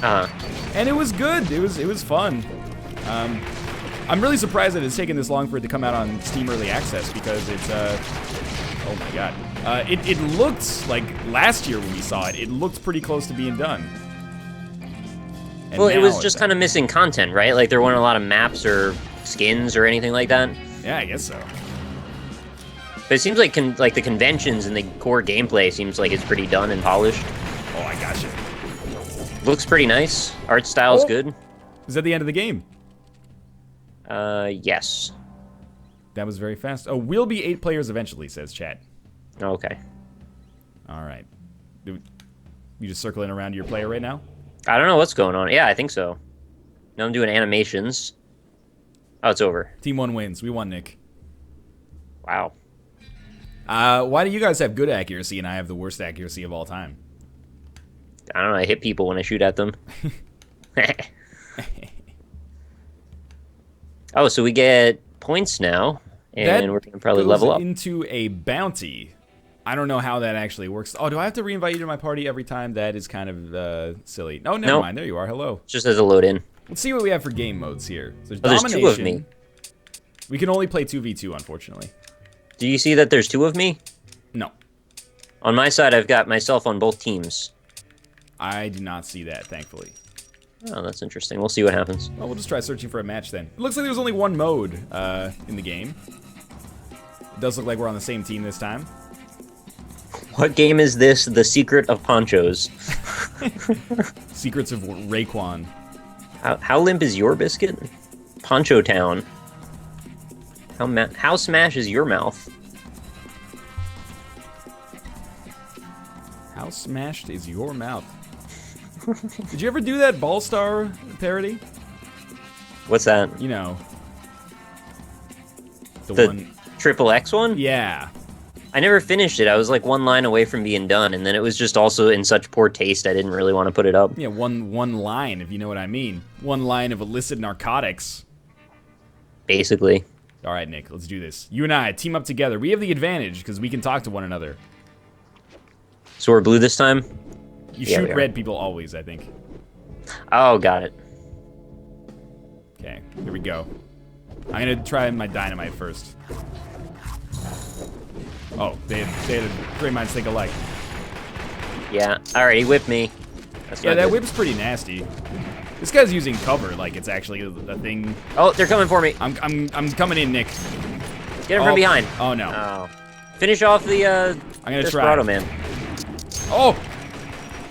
And it was good. It was fun. I'm really surprised that it's taken this long for it to come out on Steam Early Access, because it's oh my god. It looked like last year when we saw it, it looked pretty close to being done. And well, it was just kind of missing content, right? Like there weren't a lot of maps or skins or anything like that. Yeah, I guess so. But it seems like the conventions and the core gameplay seems like it's pretty done and polished. Oh, I gotcha. Looks pretty nice. Art style's good. Is that the end of the game? Yes. That was very fast. Oh, we'll be 8 players eventually, says chat. Okay. All right. You just circling around your player right now? I don't know what's going on. Yeah, I think so. Now I'm doing animations. Oh, it's over. Team 1 wins. We won, Nick. Wow. Why do you guys have good accuracy and I have the worst accuracy of all time? I don't know. I hit people when I shoot at them. Oh, so we get points now, and we're going to probably level up. Into a bounty. I don't know how that actually works. Oh, do I have to reinvite you to my party every time? That is kind of silly. Oh, never mind. There you are. Hello. Just as a load in. Let's see what we have for game modes here. So there's 2 of me. We can only play 2v2, unfortunately. Do you see that there's 2 of me? No. On my side, I've got myself on both teams. I do not see that, thankfully. Oh, that's interesting. We'll see what happens. Well, we'll just try searching for a match then. It looks like there's only 1 mode in the game. It does look like we're on the same team this time. What game is this? The Secret of Ponchos. Secrets of Raekwon. How limp is your biscuit? Poncho Town. How smash is your mouth? How smashed is your mouth? Did you ever do that Ball Star parody? What's that? You know. The one. Triple X one? Yeah. I never finished it. I was like one line away from being done, and then it was just also in such poor taste I didn't really want to put it up. Yeah, one line, if you know what I mean. One line of illicit narcotics. Basically. All right, Nick, let's do this. You and I, team up together. We have the advantage because we can talk to one another. So we're blue this time? You shoot red people always, I think. Oh, got it. Okay, here we go. I'm going to try my dynamite first. Oh, they had a great minds think alike. Yeah, alright, he whipped me. That's yeah, that good. whip's pretty nasty. This guy's using cover like it's actually a thing. Oh, they're coming for me. I'm coming in, Nick. Get him from behind. Oh, no. Oh. Finish off the, I'm going to try. Desperado man. Oh!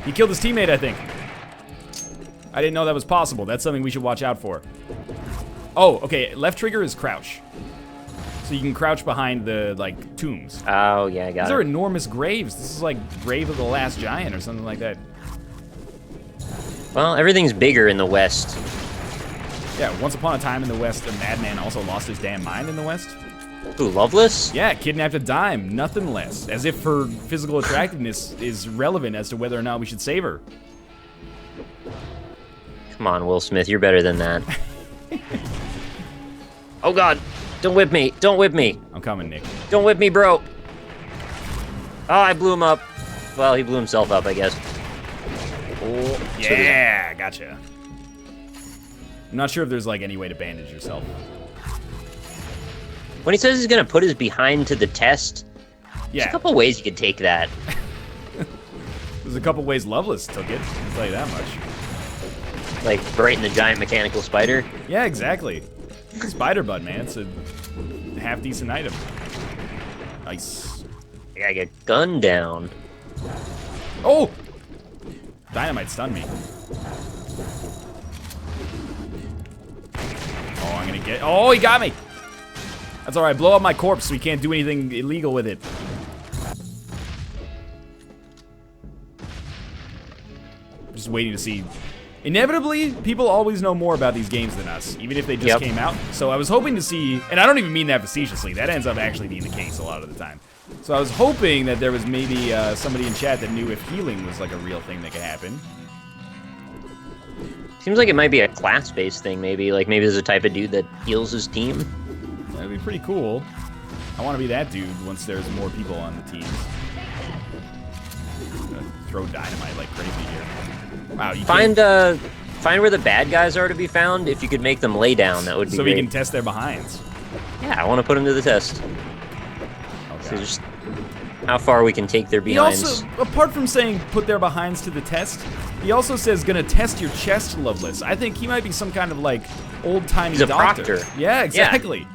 He killed his teammate, I think. I didn't know that was possible. That's something we should watch out for. Oh, okay. Left trigger is crouch. So you can crouch behind the, like, tombs. Oh, yeah, I got it. These are enormous graves. This is like Grave of the Last Giant or something like that. Well, everything's bigger in the West. Yeah, once upon a time in the West, a madman also lost his damn mind in the West. Ooh, Loveless? Yeah, kidnapped a dime, nothing less. As if her physical attractiveness is relevant as to whether or not we should save her. Come on, Will Smith, you're better than that. Oh, God. Don't whip me. Don't whip me. I'm coming, Nick. Don't whip me, bro. Oh, I blew him up. Well, he blew himself up, I guess. Oh, yeah, gotcha. I'm not sure if there's, like, any way to bandage yourself. When he says he's going to put his behind to the test, yeah, there's a couple ways you could take that. There's a couple ways Loveless took it, I'll tell you that much. Like, right in the giant mechanical spider? Yeah, exactly. Spider butt, man. It's a half-decent item. Nice. I gotta get gunned down. Oh! Dynamite stunned me. Oh, I'm gonna get... Oh, he got me! That's alright. Blow up my corpse so we can't do anything illegal with it. Just waiting to see... Inevitably, people always know more about these games than us, even if they just came out. So I was hoping to see, and I don't even mean that facetiously, that ends up actually being the case a lot of the time. So I was hoping that there was maybe somebody in chat that knew if healing was like a real thing that could happen. Seems like it might be a class-based thing, maybe. Like, maybe there's a type of dude that heals his team. That'd be pretty cool. I want to be that dude once there's more people on the teams. Throw dynamite like crazy here. Wow, you find where the bad guys are to be found. If you could make them lay down, that would be so great. we can test their behinds. Yeah, I want to put them to the test. Oh, so just how far we can take their behinds. He also, apart from saying put their behinds to the test, he also says gonna test your chest, Loveless. I think he might be some kind of like old-timey doctor. Proctor. Yeah, exactly. Yeah.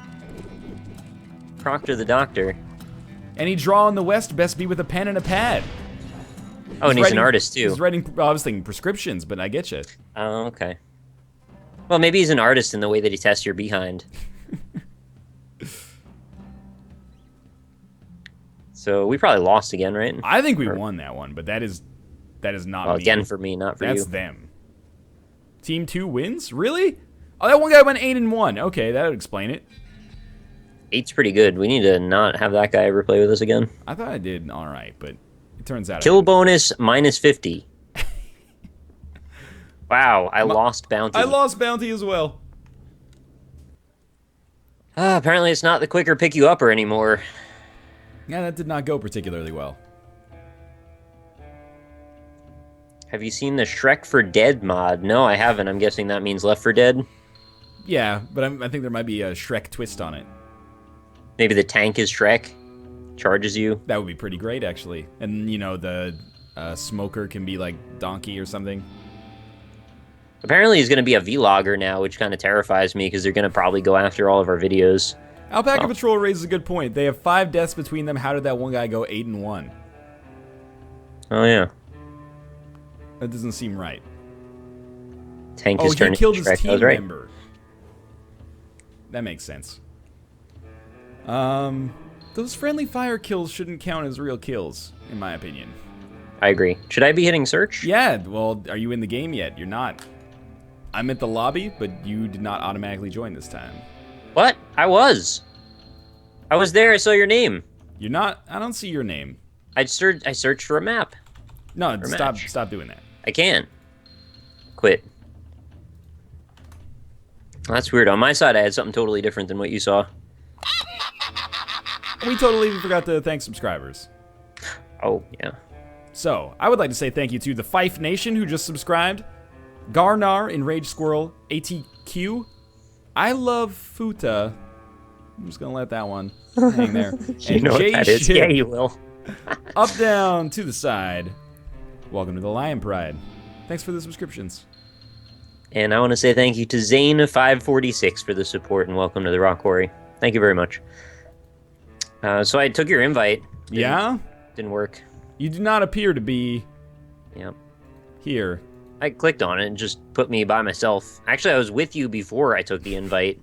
Proctor the doctor. Any draw in the West best be with a pen and a pad. Oh, and he's an artist, too. He's writing, I was thinking prescriptions, but I get you. Oh, okay. Well, maybe he's an artist in the way that he tests your behind. So, we probably lost again, right? I think we won that one, but that is not me. Again for me, not for you. That's them. Team 2 wins? Really? Oh, that one guy went 8-1. Okay, that would explain it. 8's pretty good. We need to not have that guy ever play with us again. I thought I did all right, but it turns out kill bonus minus 50. Wow, I lost bounty. I lost bounty as well. Apparently it's not the quicker pick you upper anymore. Yeah, that did not go particularly well. Have you seen the Shrek for Dead mod? No, I haven't. I'm guessing that means Left 4 Dead. Yeah, but I think there might be a Shrek twist on it. Maybe the tank is Shrek, charges you. That would be pretty great, actually. And, you know, the smoker can be like Donkey or something. Apparently he's going to be a vlogger now, which kind of terrifies me because they're going to probably go after all of our videos. Alpaca Patrol raises a good point. They have 5 deaths between them. How did that one guy go 8-1? Oh, yeah. That doesn't seem right. Tank is turning he killed his Shrek. team Right. member. That makes sense. Those friendly fire kills shouldn't count as real kills, in my opinion. I agree. Should I be hitting search? Yeah, well, are you in the game yet? You're not. I'm at the lobby, but you did not automatically join this time. What? I was there. I saw your name. You're not. I don't see your name. I searched for a map. No, stop doing that. I can't. Quit. That's weird. On my side, I had something totally different than what you saw. We totally forgot to thank subscribers. Oh, yeah. So, I would like to say thank you to the Fife Nation who just subscribed, Garnar, Enraged Squirrel, ATQ, I Love Futa. I'm just going to let that one hang there. You know what that is? Yeah, you will. Up, down, to the side. Welcome to the Lion Pride. Thanks for the subscriptions. And I want to say thank you to Zane546 for the support and welcome to the Rock Quarry. Thank you very much. So I took your invite. Didn't work. You do not appear to be here. I clicked on it and just put me by myself. Actually, I was with you before I took the invite.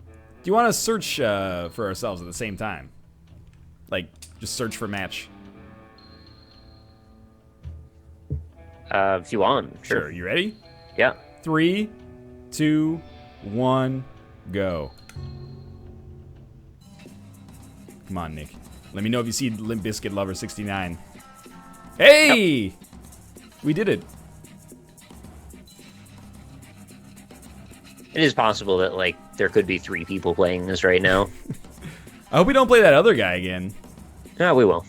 Do you want to search for ourselves at the same time? Like, just search for match. If you want. Sure. You ready? Yeah. 3, 2, 1, go. Come on, Nick. Let me know if you see Limp Bizkit Lover 69. Hey! Yep. We did it. It is possible that, like, there could be 3 people playing this right now. I hope we don't play that other guy again. No, we will.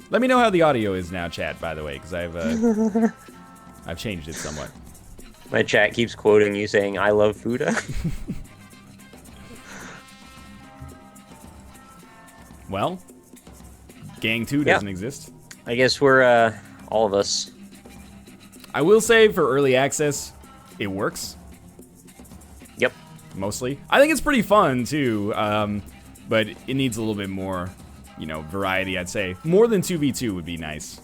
Let me know how the audio is now, chat, by the way, because I've changed it somewhat. My chat keeps quoting you saying, I love Fuda. Well, Gang 2 doesn't exist. I guess we're, all of us. I will say, for early access, it works. Yep. Mostly. I think it's pretty fun, too, but it needs a little bit more, variety, I'd say. More than 2v2 would be nice.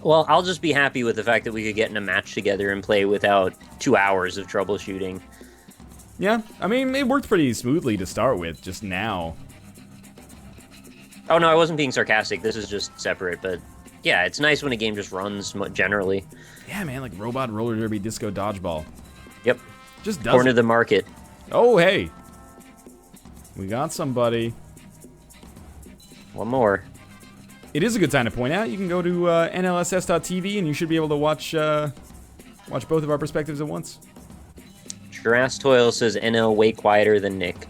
Well, I'll just be happy with the fact that we could get in a match together and play without 2 hours of troubleshooting. Yeah, I mean, it worked pretty smoothly to start with, just now. Oh, no, I wasn't being sarcastic. This is just separate, but yeah, it's nice when a game just runs generally. Yeah, man, like Robot Roller Derby Disco Dodgeball. Yep. Just does Corner the market. Oh, hey. We got somebody. One more. It is a good time to point out. You can go to nlss.tv and you should be able to watch both of our perspectives at once. Jurass Toil says NL way quieter than Nick.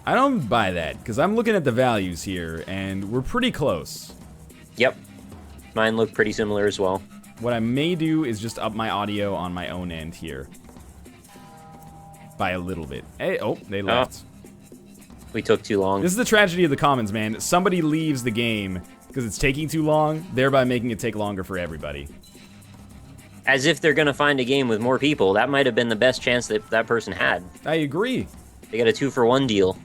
I don't buy that, because I'm looking at the values here, and we're pretty close. Yep. Mine look pretty similar as well. What I may do is just up my audio on my own end here. By a little bit. Hey, oh, they left. We took too long. This is the tragedy of the commons, man. Somebody leaves the game because it's taking too long, thereby making it take longer for everybody. As if they're going to find a game with more people. That might have been the best chance that that person had. I agree. They got a 2-for-1 deal.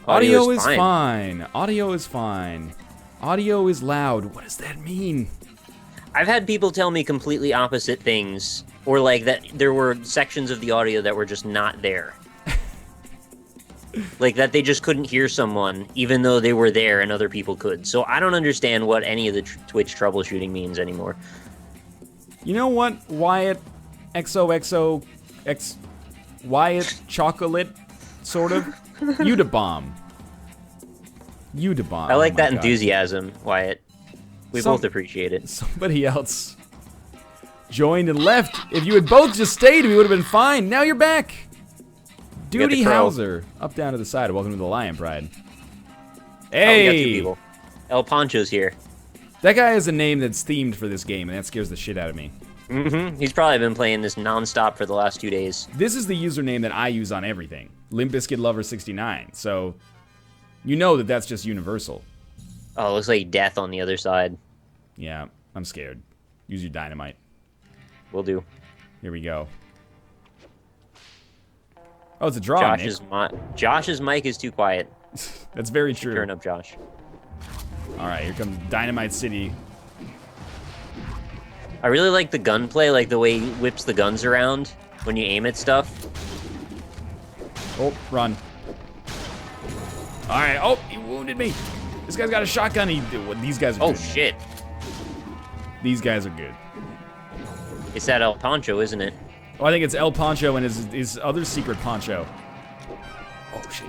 Audio is fine. Audio is fine. Audio is loud. What does that mean? I've had people tell me completely opposite things. Or like that there were sections of the audio that were just not there. Like that they just couldn't hear someone even though they were there and other people could. So I don't understand what any of the Twitch troubleshooting means anymore. You know what, Wyatt XOXOX Wyatt Chocolate, sort of? Udabomb. Udabomb. I like that enthusiasm, Wyatt. We both appreciate it. Somebody else joined and left. If you had both just stayed, we would have been fine. Now you're back. Duty Hauser. Up, down to the side. Welcome to the Lion Pride. Hey! Oh, we got 2 people. El Ponchos here. That guy has a name that's themed for this game, and that scares the shit out of me. Mm-hmm. He's probably been playing this non-stop for the last 2 days. This is the username that I use on everything. Limp Bizkit Lover 69. So, you know that that's just universal. Oh, it looks like death on the other side. Yeah, I'm scared. Use your dynamite. Will do. Here we go. Oh, it's a draw, Josh's mic is too quiet. That's very true. Turn up, Josh. All right, here comes Dynamite City. I really like the gunplay, like the way he whips the guns around when you aim at stuff. Oh, run. All right. Oh, wounded me. This guy's got a shotgun. These guys are good. Shit. These guys are good. It's that El Poncho, isn't it? Oh, I think it's El Poncho and his other secret poncho. Oh, shit.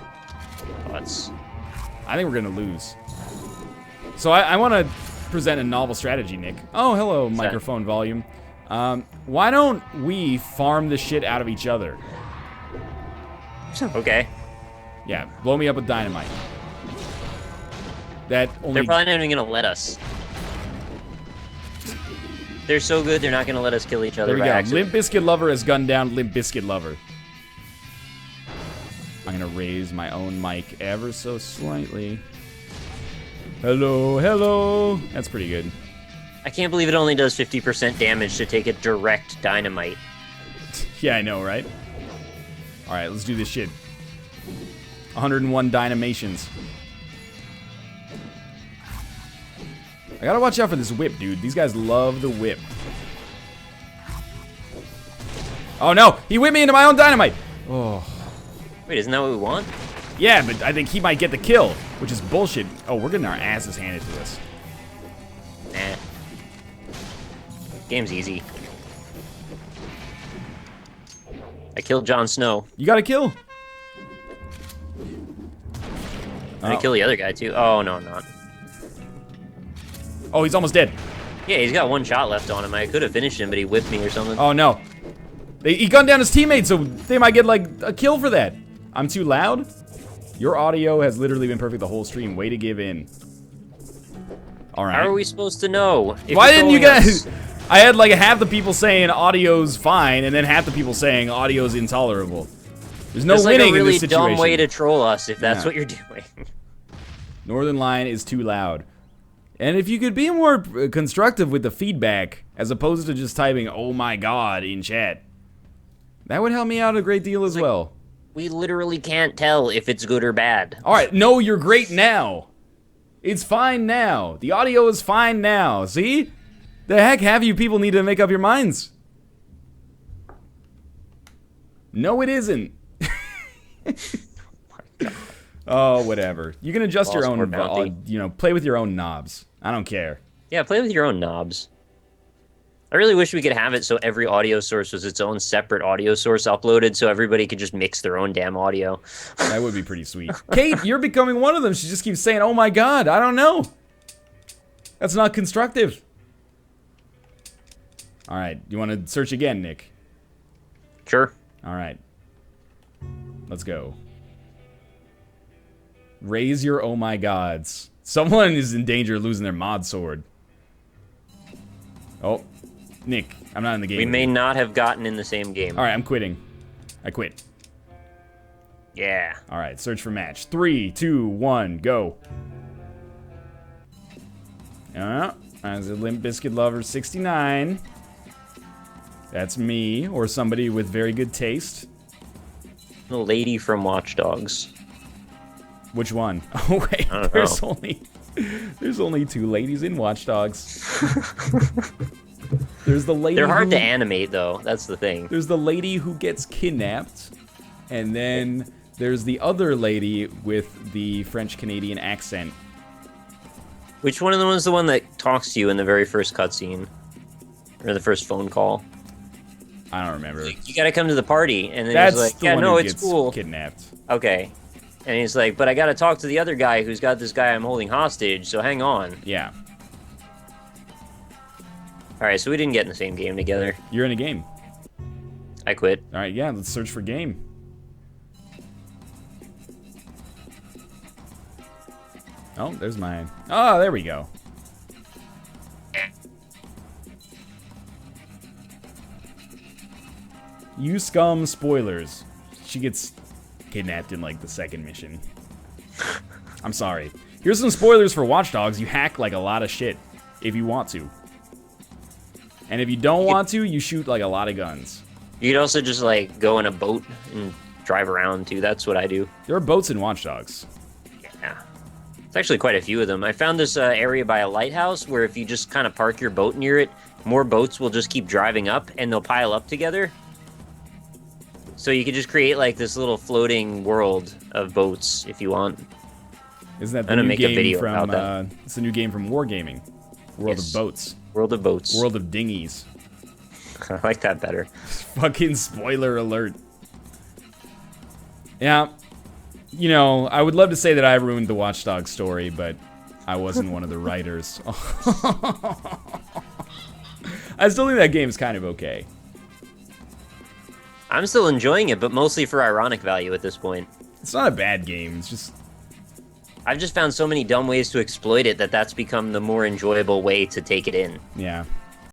Oh, that's... I think we're going to lose. So I want to present a novel strategy, Nick. Oh, hello, microphone volume. Why don't we farm the shit out of each other? Okay. Yeah, blow me up with dynamite. They're probably not even gonna let us. They're so good, they're not gonna let us kill each other. There we go. Limp Bizkit Lover has gunned down Limp Bizkit Lover. I'm gonna raise my own mic ever so slightly. Hello, hello. That's pretty good. I can't believe it only does 50% damage to take a direct dynamite. Yeah, I know, right? All right, let's do this shit. 101 dynamations. I gotta watch out for this whip, dude. These guys love the whip. Oh no, he whipped me into my own dynamite. Oh. Wait, isn't that what we want? Yeah, but I think he might get the kill, which is bullshit. Oh, we're getting our asses handed to us. Nah. Game's easy. I killed Jon Snow. You got a kill. And I kill the other guy too. Oh, no, I'm not. Oh, he's almost dead. Yeah, he's got one shot left on him. I could have finished him, but he whipped me or something. Oh, no. He gunned down his teammate, so they might get, like, a kill for that. I'm too loud? Your audio has literally been perfect the whole stream. Way to give in. All right. How are we supposed to know? Why didn't you guys... I had, like, half the people saying audio's fine, and then half the people saying audio's intolerable. There's no winning in this situation. That's like a really dumb way to troll us if that's what you're doing. Northernlion is too loud. And if you could be more constructive with the feedback, as opposed to just typing, oh my god, in chat, that would help me out a great deal as well. We literally can't tell if it's good or bad. Alright, no, you're great now. It's fine now. The audio is fine now. See? The heck have you people need to make up your minds? No, it isn't. Oh, whatever. You can adjust your own, you know, play with your own knobs. I don't care. Yeah, play with your own knobs. I really wish we could have it so every audio source was its own separate audio source uploaded so everybody could just mix their own damn audio. That would be pretty sweet. Kate, you're becoming one of them. She just keeps saying, oh my god, I don't know. That's not constructive. Alright, you want to search again, Nick? Sure. Alright. Let's go. Raise your oh my gods. Someone is in danger of losing their mod sword. Oh. Nick, I'm not in the game. We may not have gotten in the same game. Alright, I'm quitting. I quit. Yeah. Alright, search for match. 3, 2, 1, go. As a Limp Bizkit Lover 69. That's me, or somebody with very good taste. The lady from Watch Dogs. Which one? Oh wait, there's only 2 ladies in Watch Dogs. There's the lady. They're hard to animate though. That's the thing. There's the lady who gets kidnapped, and then there's the other lady with the French-Canadian accent. Which one of them was the one that talks to you in the very first cutscene, or the first phone call? I don't remember. You gotta come to the party, and then That's he's like, the "Yeah, one no, who it's gets cool." Kidnapped. Okay. And he's like, "But I gotta talk to the other guy who's got this guy I'm holding hostage, so hang on." Yeah. Alright, so we didn't get in the same game together. You're in a game. I quit. Alright, yeah, let's search for game. Oh, there's mine. Oh, there we go. You scum spoilers. She gets kidnapped in, like, the second mission. I'm sorry. Here's some spoilers for Watch Dogs. You hack, like, a lot of shit if you want to. And if you don't want to, you shoot, like, a lot of guns. You could also just, like, go in a boat and drive around, too. That's what I do. There are boats in Watch Dogs. Yeah. It's actually quite a few of them. I found this area by a lighthouse where if you just kind of park your boat near it, more boats will just keep driving up, and they'll pile up together. So you could just create, like, this little floating world of boats if you want. Isn't that the I'm gonna new make a game video from? about that. It's the new game from Wargaming, World of Boats, World of Boats. World of Dinghies. I like that better. Fucking spoiler alert. Yeah, you know, I would love to say that I ruined the Watch Dogs story, but I wasn't one of the writers. I still think that game's kind of okay. I'm still enjoying it, but mostly for ironic value at this point. It's not a bad game. It's just I've just found so many dumb ways to exploit it that that's become the more enjoyable way to take it in. yeah.